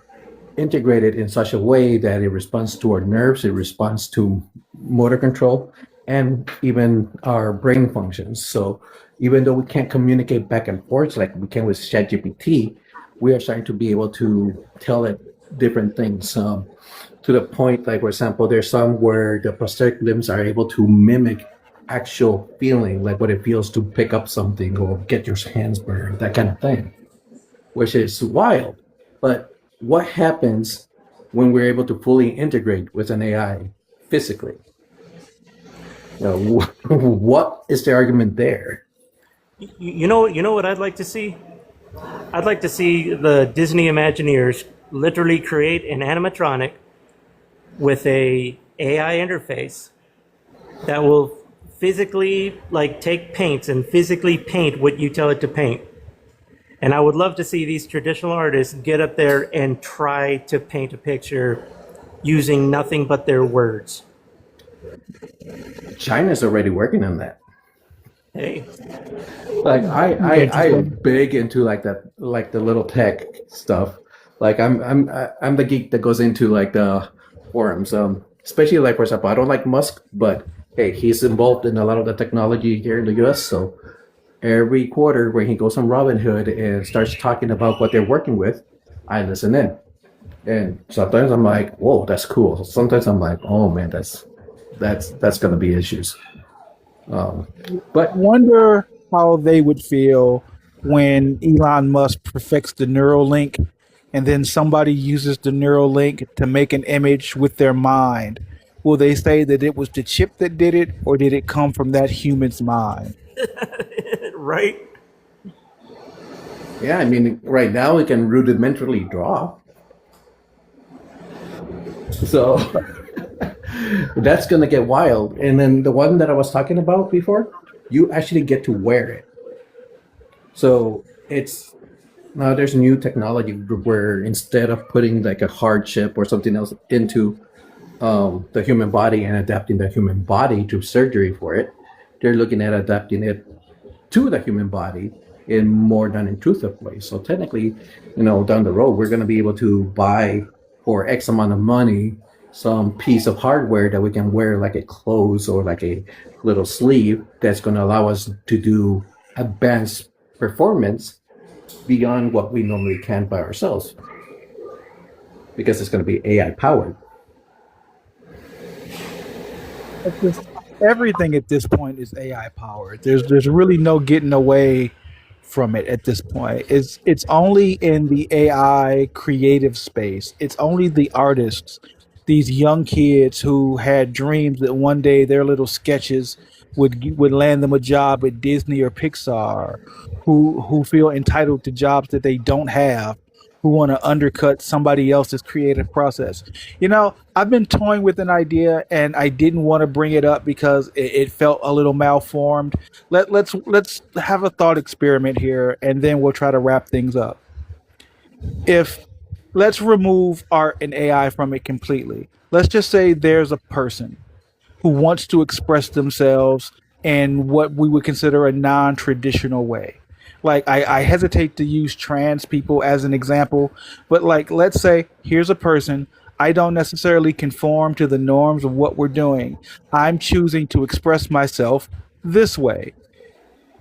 integrate it in such a way that it responds to our nerves, it responds to motor control, and even our brain functions. So even though we can't communicate back and forth like we can with ChatGPT, we are starting to be able to tell it different things to the point, like, for example, there's some where the prosthetic limbs are able to mimic actual feeling, like what it feels to pick up something or get your hands burned, that kind of thing, which is wild. But what happens when we're able to fully integrate with an AI physically. What is the argument there? You know what I'd like to see? I'd like to see the Disney Imagineers literally create an animatronic with a AI interface that will physically like take paints and physically paint what you tell it to paint. And I would love to see these traditional artists get up there and try to paint a picture using nothing but their words. China's already working on that. Hey, Like I'm big into like that, like the little tech stuff. Like I'm the geek that goes into like the forums. Especially like for example, I don't like Musk, but hey, he's involved in a lot of the technology here in the U.S. So every quarter when he goes on Robinhood and starts talking about what they're working with, I listen in. And sometimes I'm like, whoa, that's cool. Sometimes I'm like, oh man, that's gonna be issues. But Wonder how they would feel when Elon Musk perfects the Neuralink and then somebody uses the Neuralink to make an image with their mind. Will they say that it was the chip that did it, or did it come from that human's mind? right? yeah, I mean, right now we can rudimentarily draw. So that's gonna get wild. And then the one that I was talking about before, you actually get to wear it. So it's now there's new technology where instead of putting like a hard chip or something else into the human body and adapting the human body to surgery for it, they're looking at adapting it to the human body in more non-intrusive ways. So technically, down the road, we're going to be able to buy for X amount of money some piece of hardware that we can wear like a clothes or like a little sleeve that's going to allow us to do advanced performance beyond what we normally can by ourselves, because it's going to be AI powered. It's just, everything at this point is AI powered. There's really no getting away from it at this point. It's only in the AI creative space. It's only the artists, these young kids who had dreams that one day their little sketches would land them a job at Disney or Pixar, who feel entitled to jobs that they don't have, who want to undercut somebody else's creative process. I've been toying with an idea, and I didn't want to bring it up because it felt a little malformed. Let's have a thought experiment here, and then we'll try to wrap things up. If Let's remove art and AI from it completely. Let's just say there's a person who wants to express themselves in what we would consider a non-traditional way. Like I hesitate to use trans people as an example, but like let's say here's a person. I don't necessarily conform to the norms of what we're doing. I'm choosing to express myself this way.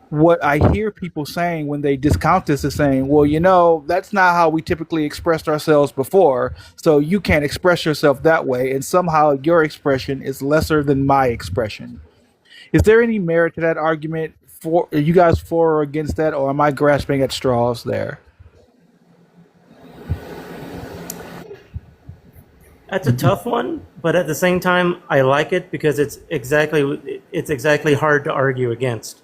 What I hear people saying when they discount this is saying, well, that's not how we typically expressed ourselves before, so you can't express yourself that way, and somehow your expression is lesser than my expression. Is there any merit to that argument? Are you guys for or against that, or am I grasping at straws there? That's a tough one, but at the same time, I like it because it's exactly hard to argue against.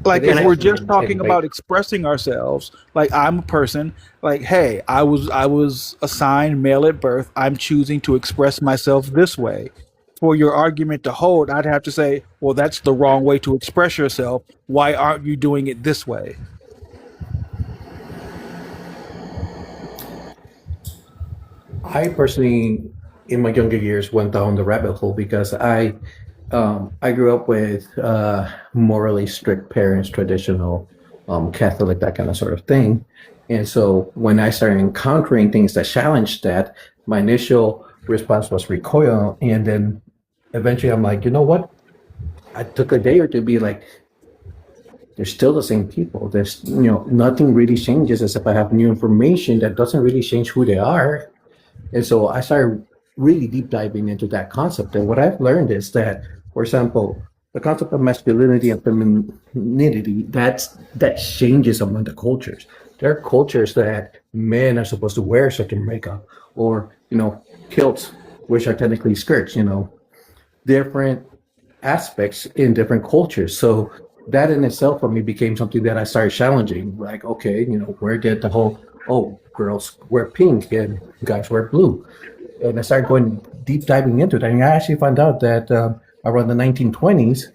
Like It is if we're actually just talking like about expressing ourselves, like I'm a person, like hey, I was assigned male at birth. I'm choosing to express myself this way. For your argument to hold, I'd have to say, well, that's the wrong way to express yourself. Why aren't you doing it this way? I personally, in my younger years, went down the rabbit hole because I grew up with morally strict parents, traditional Catholic, that kind of sort of thing. And so when I started encountering things that challenged that, my initial response was recoil. And then eventually I'm like, you know what? I took a day or two to be like, they're still the same people. There's, nothing really changes except I have new information that doesn't really change who they are. And so I started really deep diving into that concept. And what I've learned is that, for example, the concept of masculinity and femininity, that changes among the cultures. There are cultures that men are supposed to wear certain makeup, or kilts, which are technically skirts. Different aspects in different cultures. So that in itself for me became something that I started challenging. Like, okay, where did the whole girls wear pink and guys wear blue? And I started going deep diving into it. And I actually found out that around the 1920s,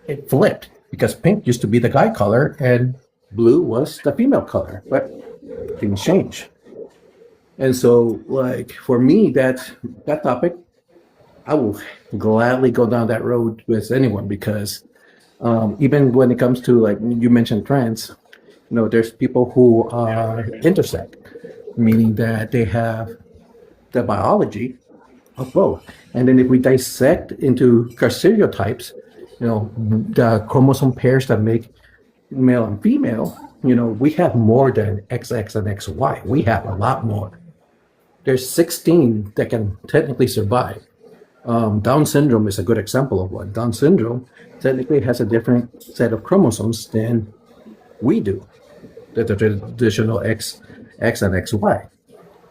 it flipped because pink used to be the guy color and blue was the female color. But things change. And so, like, for me, that topic, I will gladly go down that road with anyone because even when it comes to, like, you mentioned trans, there's people who are intersect, meaning that they have the biology of both. And then if we dissect into stereotypes, the chromosome pairs that make male and female, we have more than XX and XY. We have a lot more. There's 16 that can technically survive. Down syndrome is a good example of one. Down syndrome technically has a different set of chromosomes than we do, the traditional X and XY.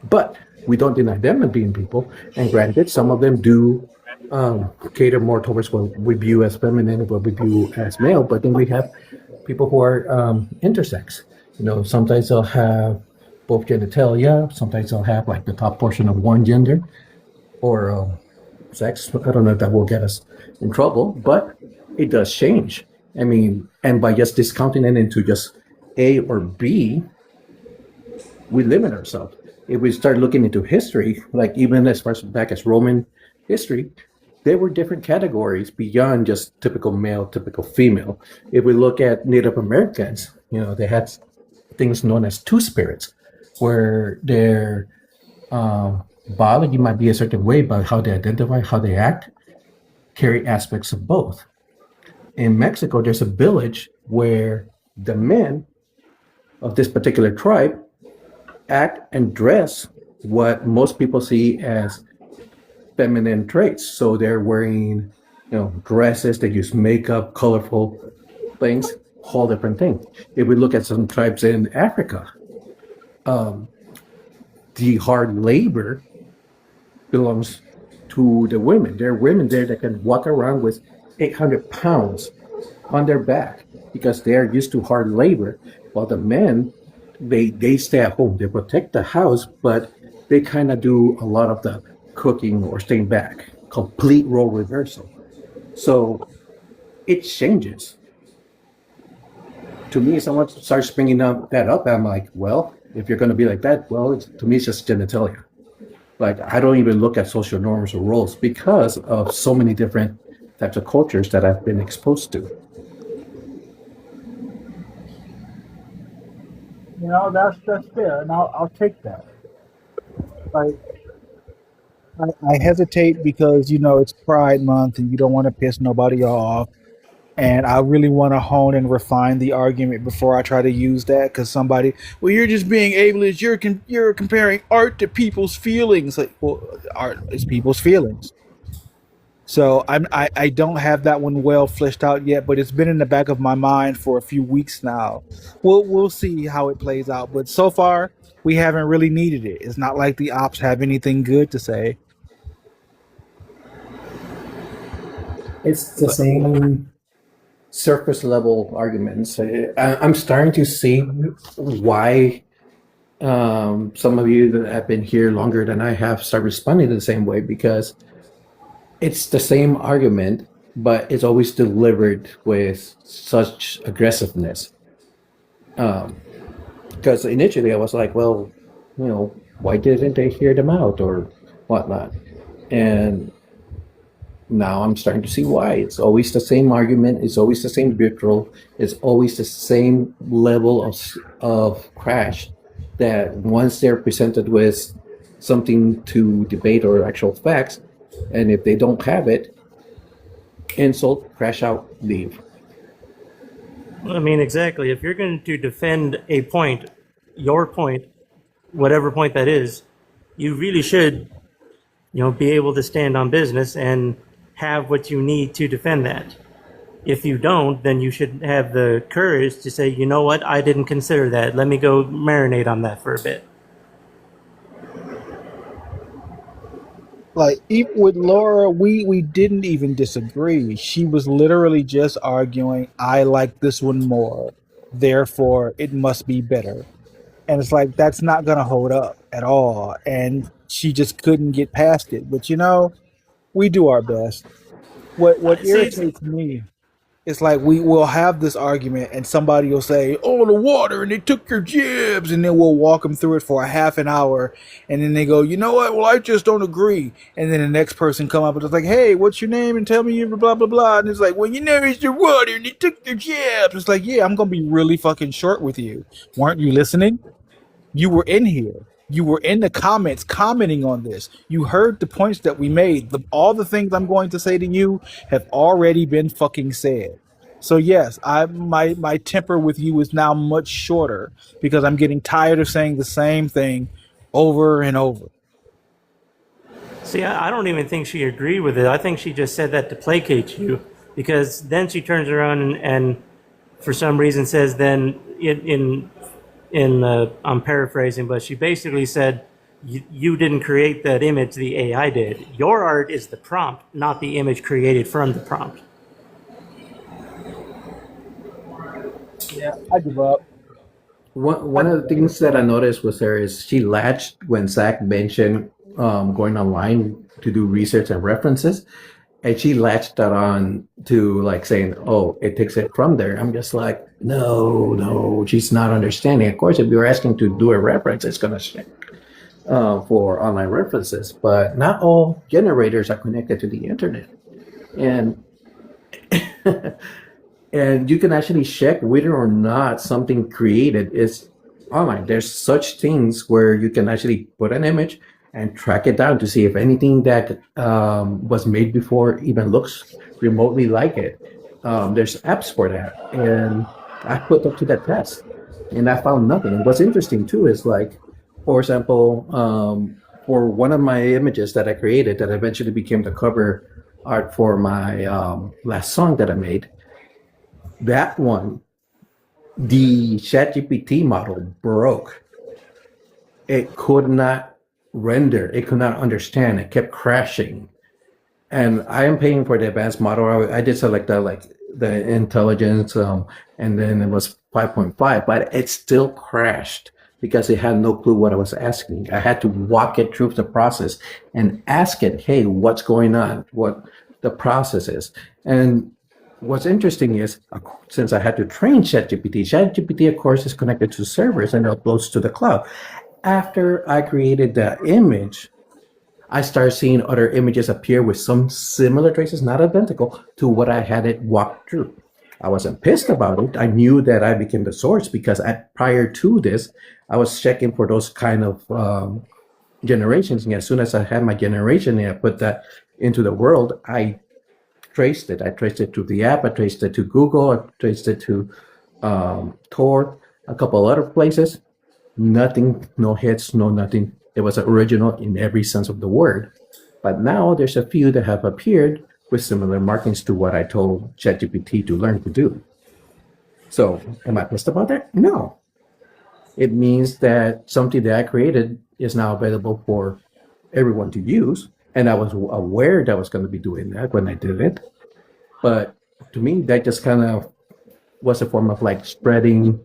But we don't deny them as being people. And granted, some of them do cater more towards what we view as feminine, what we view as male. But then we have people who are intersex. Sometimes they'll have both genitalia. Sometimes they'll have like the top portion of one gender or sex. I don't know if that will get us in trouble, but it does change. I mean, and by just discounting it into just A or B, we limit ourselves. If we start looking into history, like even as far back as Roman history, there were different categories beyond just typical male, typical female. If we look at Native Americans, they had things known as two spirits, where their biology might be a certain way, but how they identify, how they act, carry aspects of both. In Mexico, there's a village where the men of this particular tribe act and dress what most people see as feminine traits. So they're wearing, dresses, they use makeup, colorful things, all different things. If we look at some tribes in Africa, the hard labor belongs to the women. There are women there that can walk around with 800 pounds on their back because they are used to hard labor, while the men, they stay at home. They protect the house, but they kind of do a lot of the cooking or staying back. Complete role reversal. So it changes. To me, someone starts bringing that up, I'm like, well, if you're going to be like that, well, to me, it's just genitalia. Like, I don't even look at social norms or roles because of so many different types of cultures that I've been exposed to. That's fair, and I'll take that. Like, I hesitate because it's Pride Month and you don't want to piss nobody off, and I really want to hone and refine the argument before I try to use that. Because somebody, well, you're just being ableist. You're comparing art to people's feelings. Like, well, art is people's feelings. So I don't have that one well fleshed out yet, but it's been in the back of my mind for a few weeks now. We'll see how it plays out. But so far, we haven't really needed it. It's not like the ops have anything good to say. It's the same surface level arguments. I'm starting to see why some of you that have been here longer than I have start responding the same way, because it's the same argument, but it's always delivered with such aggressiveness. Because initially I was like, well, why didn't they hear them out or whatnot? And now I'm starting to see why. It's always the same argument. It's always the same vitriol. It's always the same level of crash that once they're presented with something to debate or actual facts, and if they don't have it, insult, crash out, leave. I mean, exactly. If you're going to defend a point, your point, whatever point that is, you really should, be able to stand on business and have what you need to defend that. If you don't, then you should have the courage to say, you know what, I didn't consider that. Let me go marinate on that for a bit. Like even with Laura, we didn't even disagree. She was literally just arguing, I like this one more, therefore it must be better. And it's like that's not gonna hold up at all. And she just couldn't get past it. But we do our best. What See, it's, irritates me, it's like we will have this argument and somebody will say, "Oh, the water," and they took your jibs, and then we'll walk them through it for a half an hour, and then they go, "You know what? Well, I just don't agree." And then the next person come up and it's like, "Hey, what's your name? And tell me your blah blah blah." And it's like, "Well, it's your water, and they took your jibs." It's like, yeah, I'm gonna be really fucking short with you. Weren't you listening? You were in here. You were in the comments commenting on this. You heard the points that we made. All the things I'm going to say to you have already been fucking said. So yes, my temper with you is now much shorter because I'm getting tired of saying the same thing over and over. See, I don't even think she agreed with it. I think she just said that to placate you, because then she turns around and for some reason says then I'm paraphrasing, but she basically said, you didn't create that image, the AI did. Your art is the prompt, not the image created from the prompt. Yeah, I give up. One of the things that I noticed was there is she latched when Zach mentioned going online to do research and references, and she latched that on to like saying, "Oh, it takes it from there." I'm just like, no, she's not understanding. Of course, if you're asking to do a reference, it's gonna check for online references, but not all generators are connected to the internet, and and you can actually check whether or not something created is online. There's such things where you can actually put an image and track it down to see if anything that was made before even looks remotely like it. There's apps for that, and I put up to that test, and I found nothing. And what's interesting too is like, for example, for one of my images that I created that eventually became the cover art for my last song that I made, that one, the ChatGPT model broke. It could not render. It could not understand. It kept crashing. And I am paying for the advanced model. I did select the intelligence, and then it was 5.5, but it still crashed because it had no clue what I was asking. I had to walk it through the process and ask it, "Hey, what's going on? What the process is?" And what's interesting is, since I had to train ChatGPT, of course, is connected to servers and uploads to the cloud. After I created the image, I started seeing other images appear with some similar traces, not identical to what I had it walked through. I wasn't pissed about it. I knew that I became the source because prior to this, I was checking for those kind of generations. And as soon as I had my generation and I put that into the world, I traced it. I traced it to the app. I traced it to Google. I traced it to Tor, a couple other places. Nothing, no hits, no nothing. It was original in every sense of the word. But now there's a few that have appeared with similar markings to what I told ChatGPT to learn to do. So am I pissed about that? No. It means that something that I created is now available for everyone to use. And I was aware that I was going to be doing that when I did it. But to me, that just kind of was a form of like spreading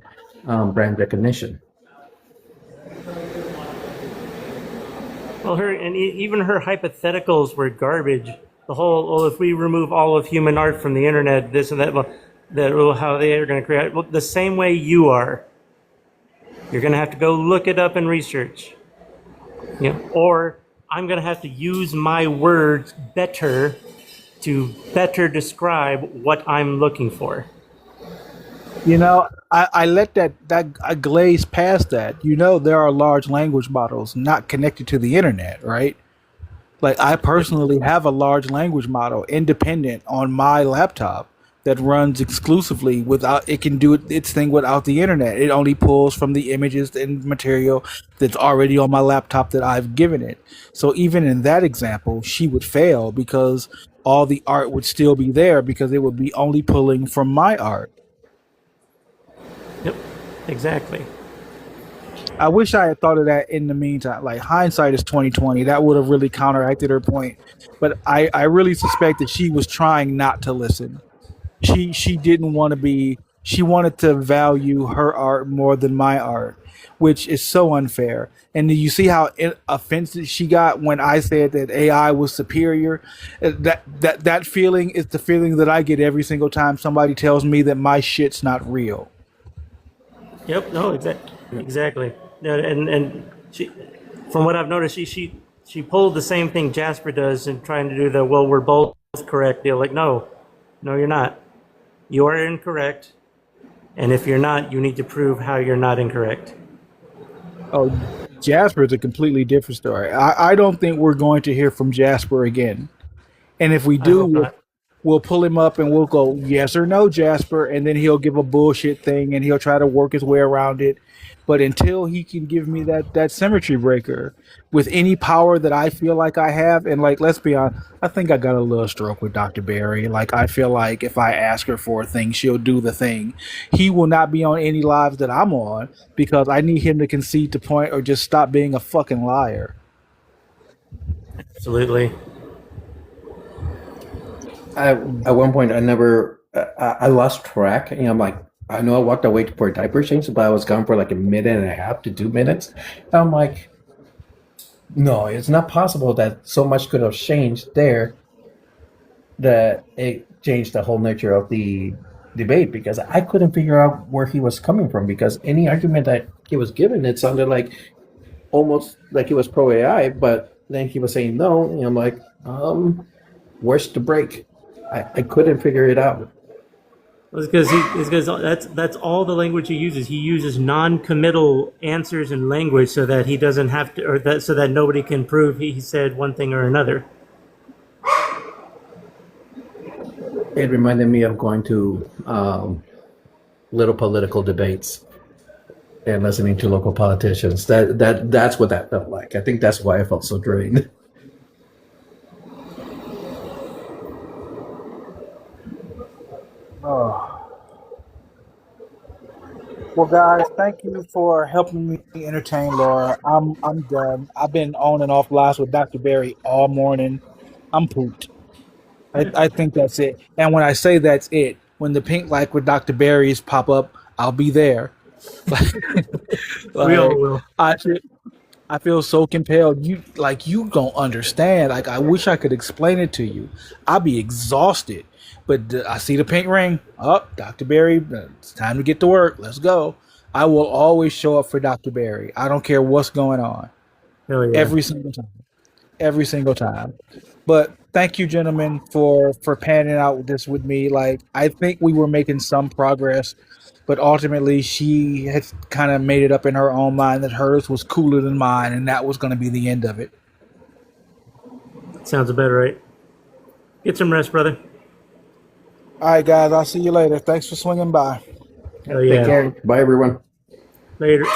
brand recognition. Well, even her hypotheticals were garbage. The whole, if we remove all of human art from the internet, this and that, how they are going to create, well, the same way you are. You're going to have to go look it up and research. Or I'm going to have to use my words better to better describe what I'm looking for. I let I glaze past that. There are large language models not connected to the internet, right? Like I personally have a large language model independent on my laptop that runs exclusively without. It can do its thing without the internet. It only pulls from the images and material that's already on my laptop that I've given it. So even in that example, she would fail because all the art would still be there because it would be only pulling from my art. Yep, exactly. I wish I had thought of that in the meantime. Like hindsight is 2020. That would have really counteracted her point. But I really suspect that she was trying not to listen. She didn't want to be. She wanted to value her art more than my art, which is so unfair. And do you see how offensive she got when I said that AI was superior? That feeling is the feeling that I get every single time somebody tells me that my shit's not real. Yep. No. Exactly. Yeah, and she, from what I've noticed, she pulled the same thing Jasper does in trying to do the well, we're both correct deal. Like, no, you're not. You are incorrect. And if you're not, you need to prove how you're not incorrect. Oh, Jasper is a completely different story. I don't think we're going to hear from Jasper again. And if we I do, hope not. we'll pull him up and we'll go, yes or no, Jasper. And then he'll give a bullshit thing and he'll try to work his way around it. But until he can give me that symmetry breaker with any power that I feel like I have, and like, let's be honest, I think I got a little stroke with Dr. Barry. Like, I feel like if I ask her for a thing, she'll do the thing. He will not be on any lives that I'm on because I need him to concede to point or just stop being a fucking liar. Absolutely. At one point, I lost track, and I'm like, I know I walked away for a diaper change, but I was gone for like a minute and a half to 2 minutes. And I'm like, no, it's not possible that so much could have changed there that it changed the whole nature of the debate because I couldn't figure out where he was coming from because any argument that he was given, it sounded like almost like he was pro AI, but then he was saying no, and I'm like, where's the break? I couldn't figure it out. It's because that's all the language he uses. He uses non-committal answers and language so that he doesn't have to, so that nobody can prove he said one thing or another. It reminded me of going to little political debates and listening to local politicians. That's what that felt like. I think that's why I felt so drained. Oh. Well, guys, thank you for helping me entertain Laura. I'm done. I've been on and off lives with Dr. Barry all morning. I'm pooped. I think that's it. And when I say that's it, when the pink light with Dr. Barry's pop up, I'll be there. We all will. I feel so compelled. You don't understand. Like, I wish I could explain it to you. I'll be exhausted. But I see the pink ring. Oh, Dr. Barry, it's time to get to work. Let's go. I will always show up for Dr. Barry. I don't care what's going on. Hell yeah. Every single time. Every single time. But thank you, gentlemen, for panning out this with me. Like, I think we were making some progress, but ultimately she had kind of made it up in her own mind that hers was cooler than mine, and that was going to be the end of it. Sounds about right. Get some rest, brother. All right, guys. I'll see you later. Thanks for swinging by. Hell yeah. Take care. Bye, everyone. Later.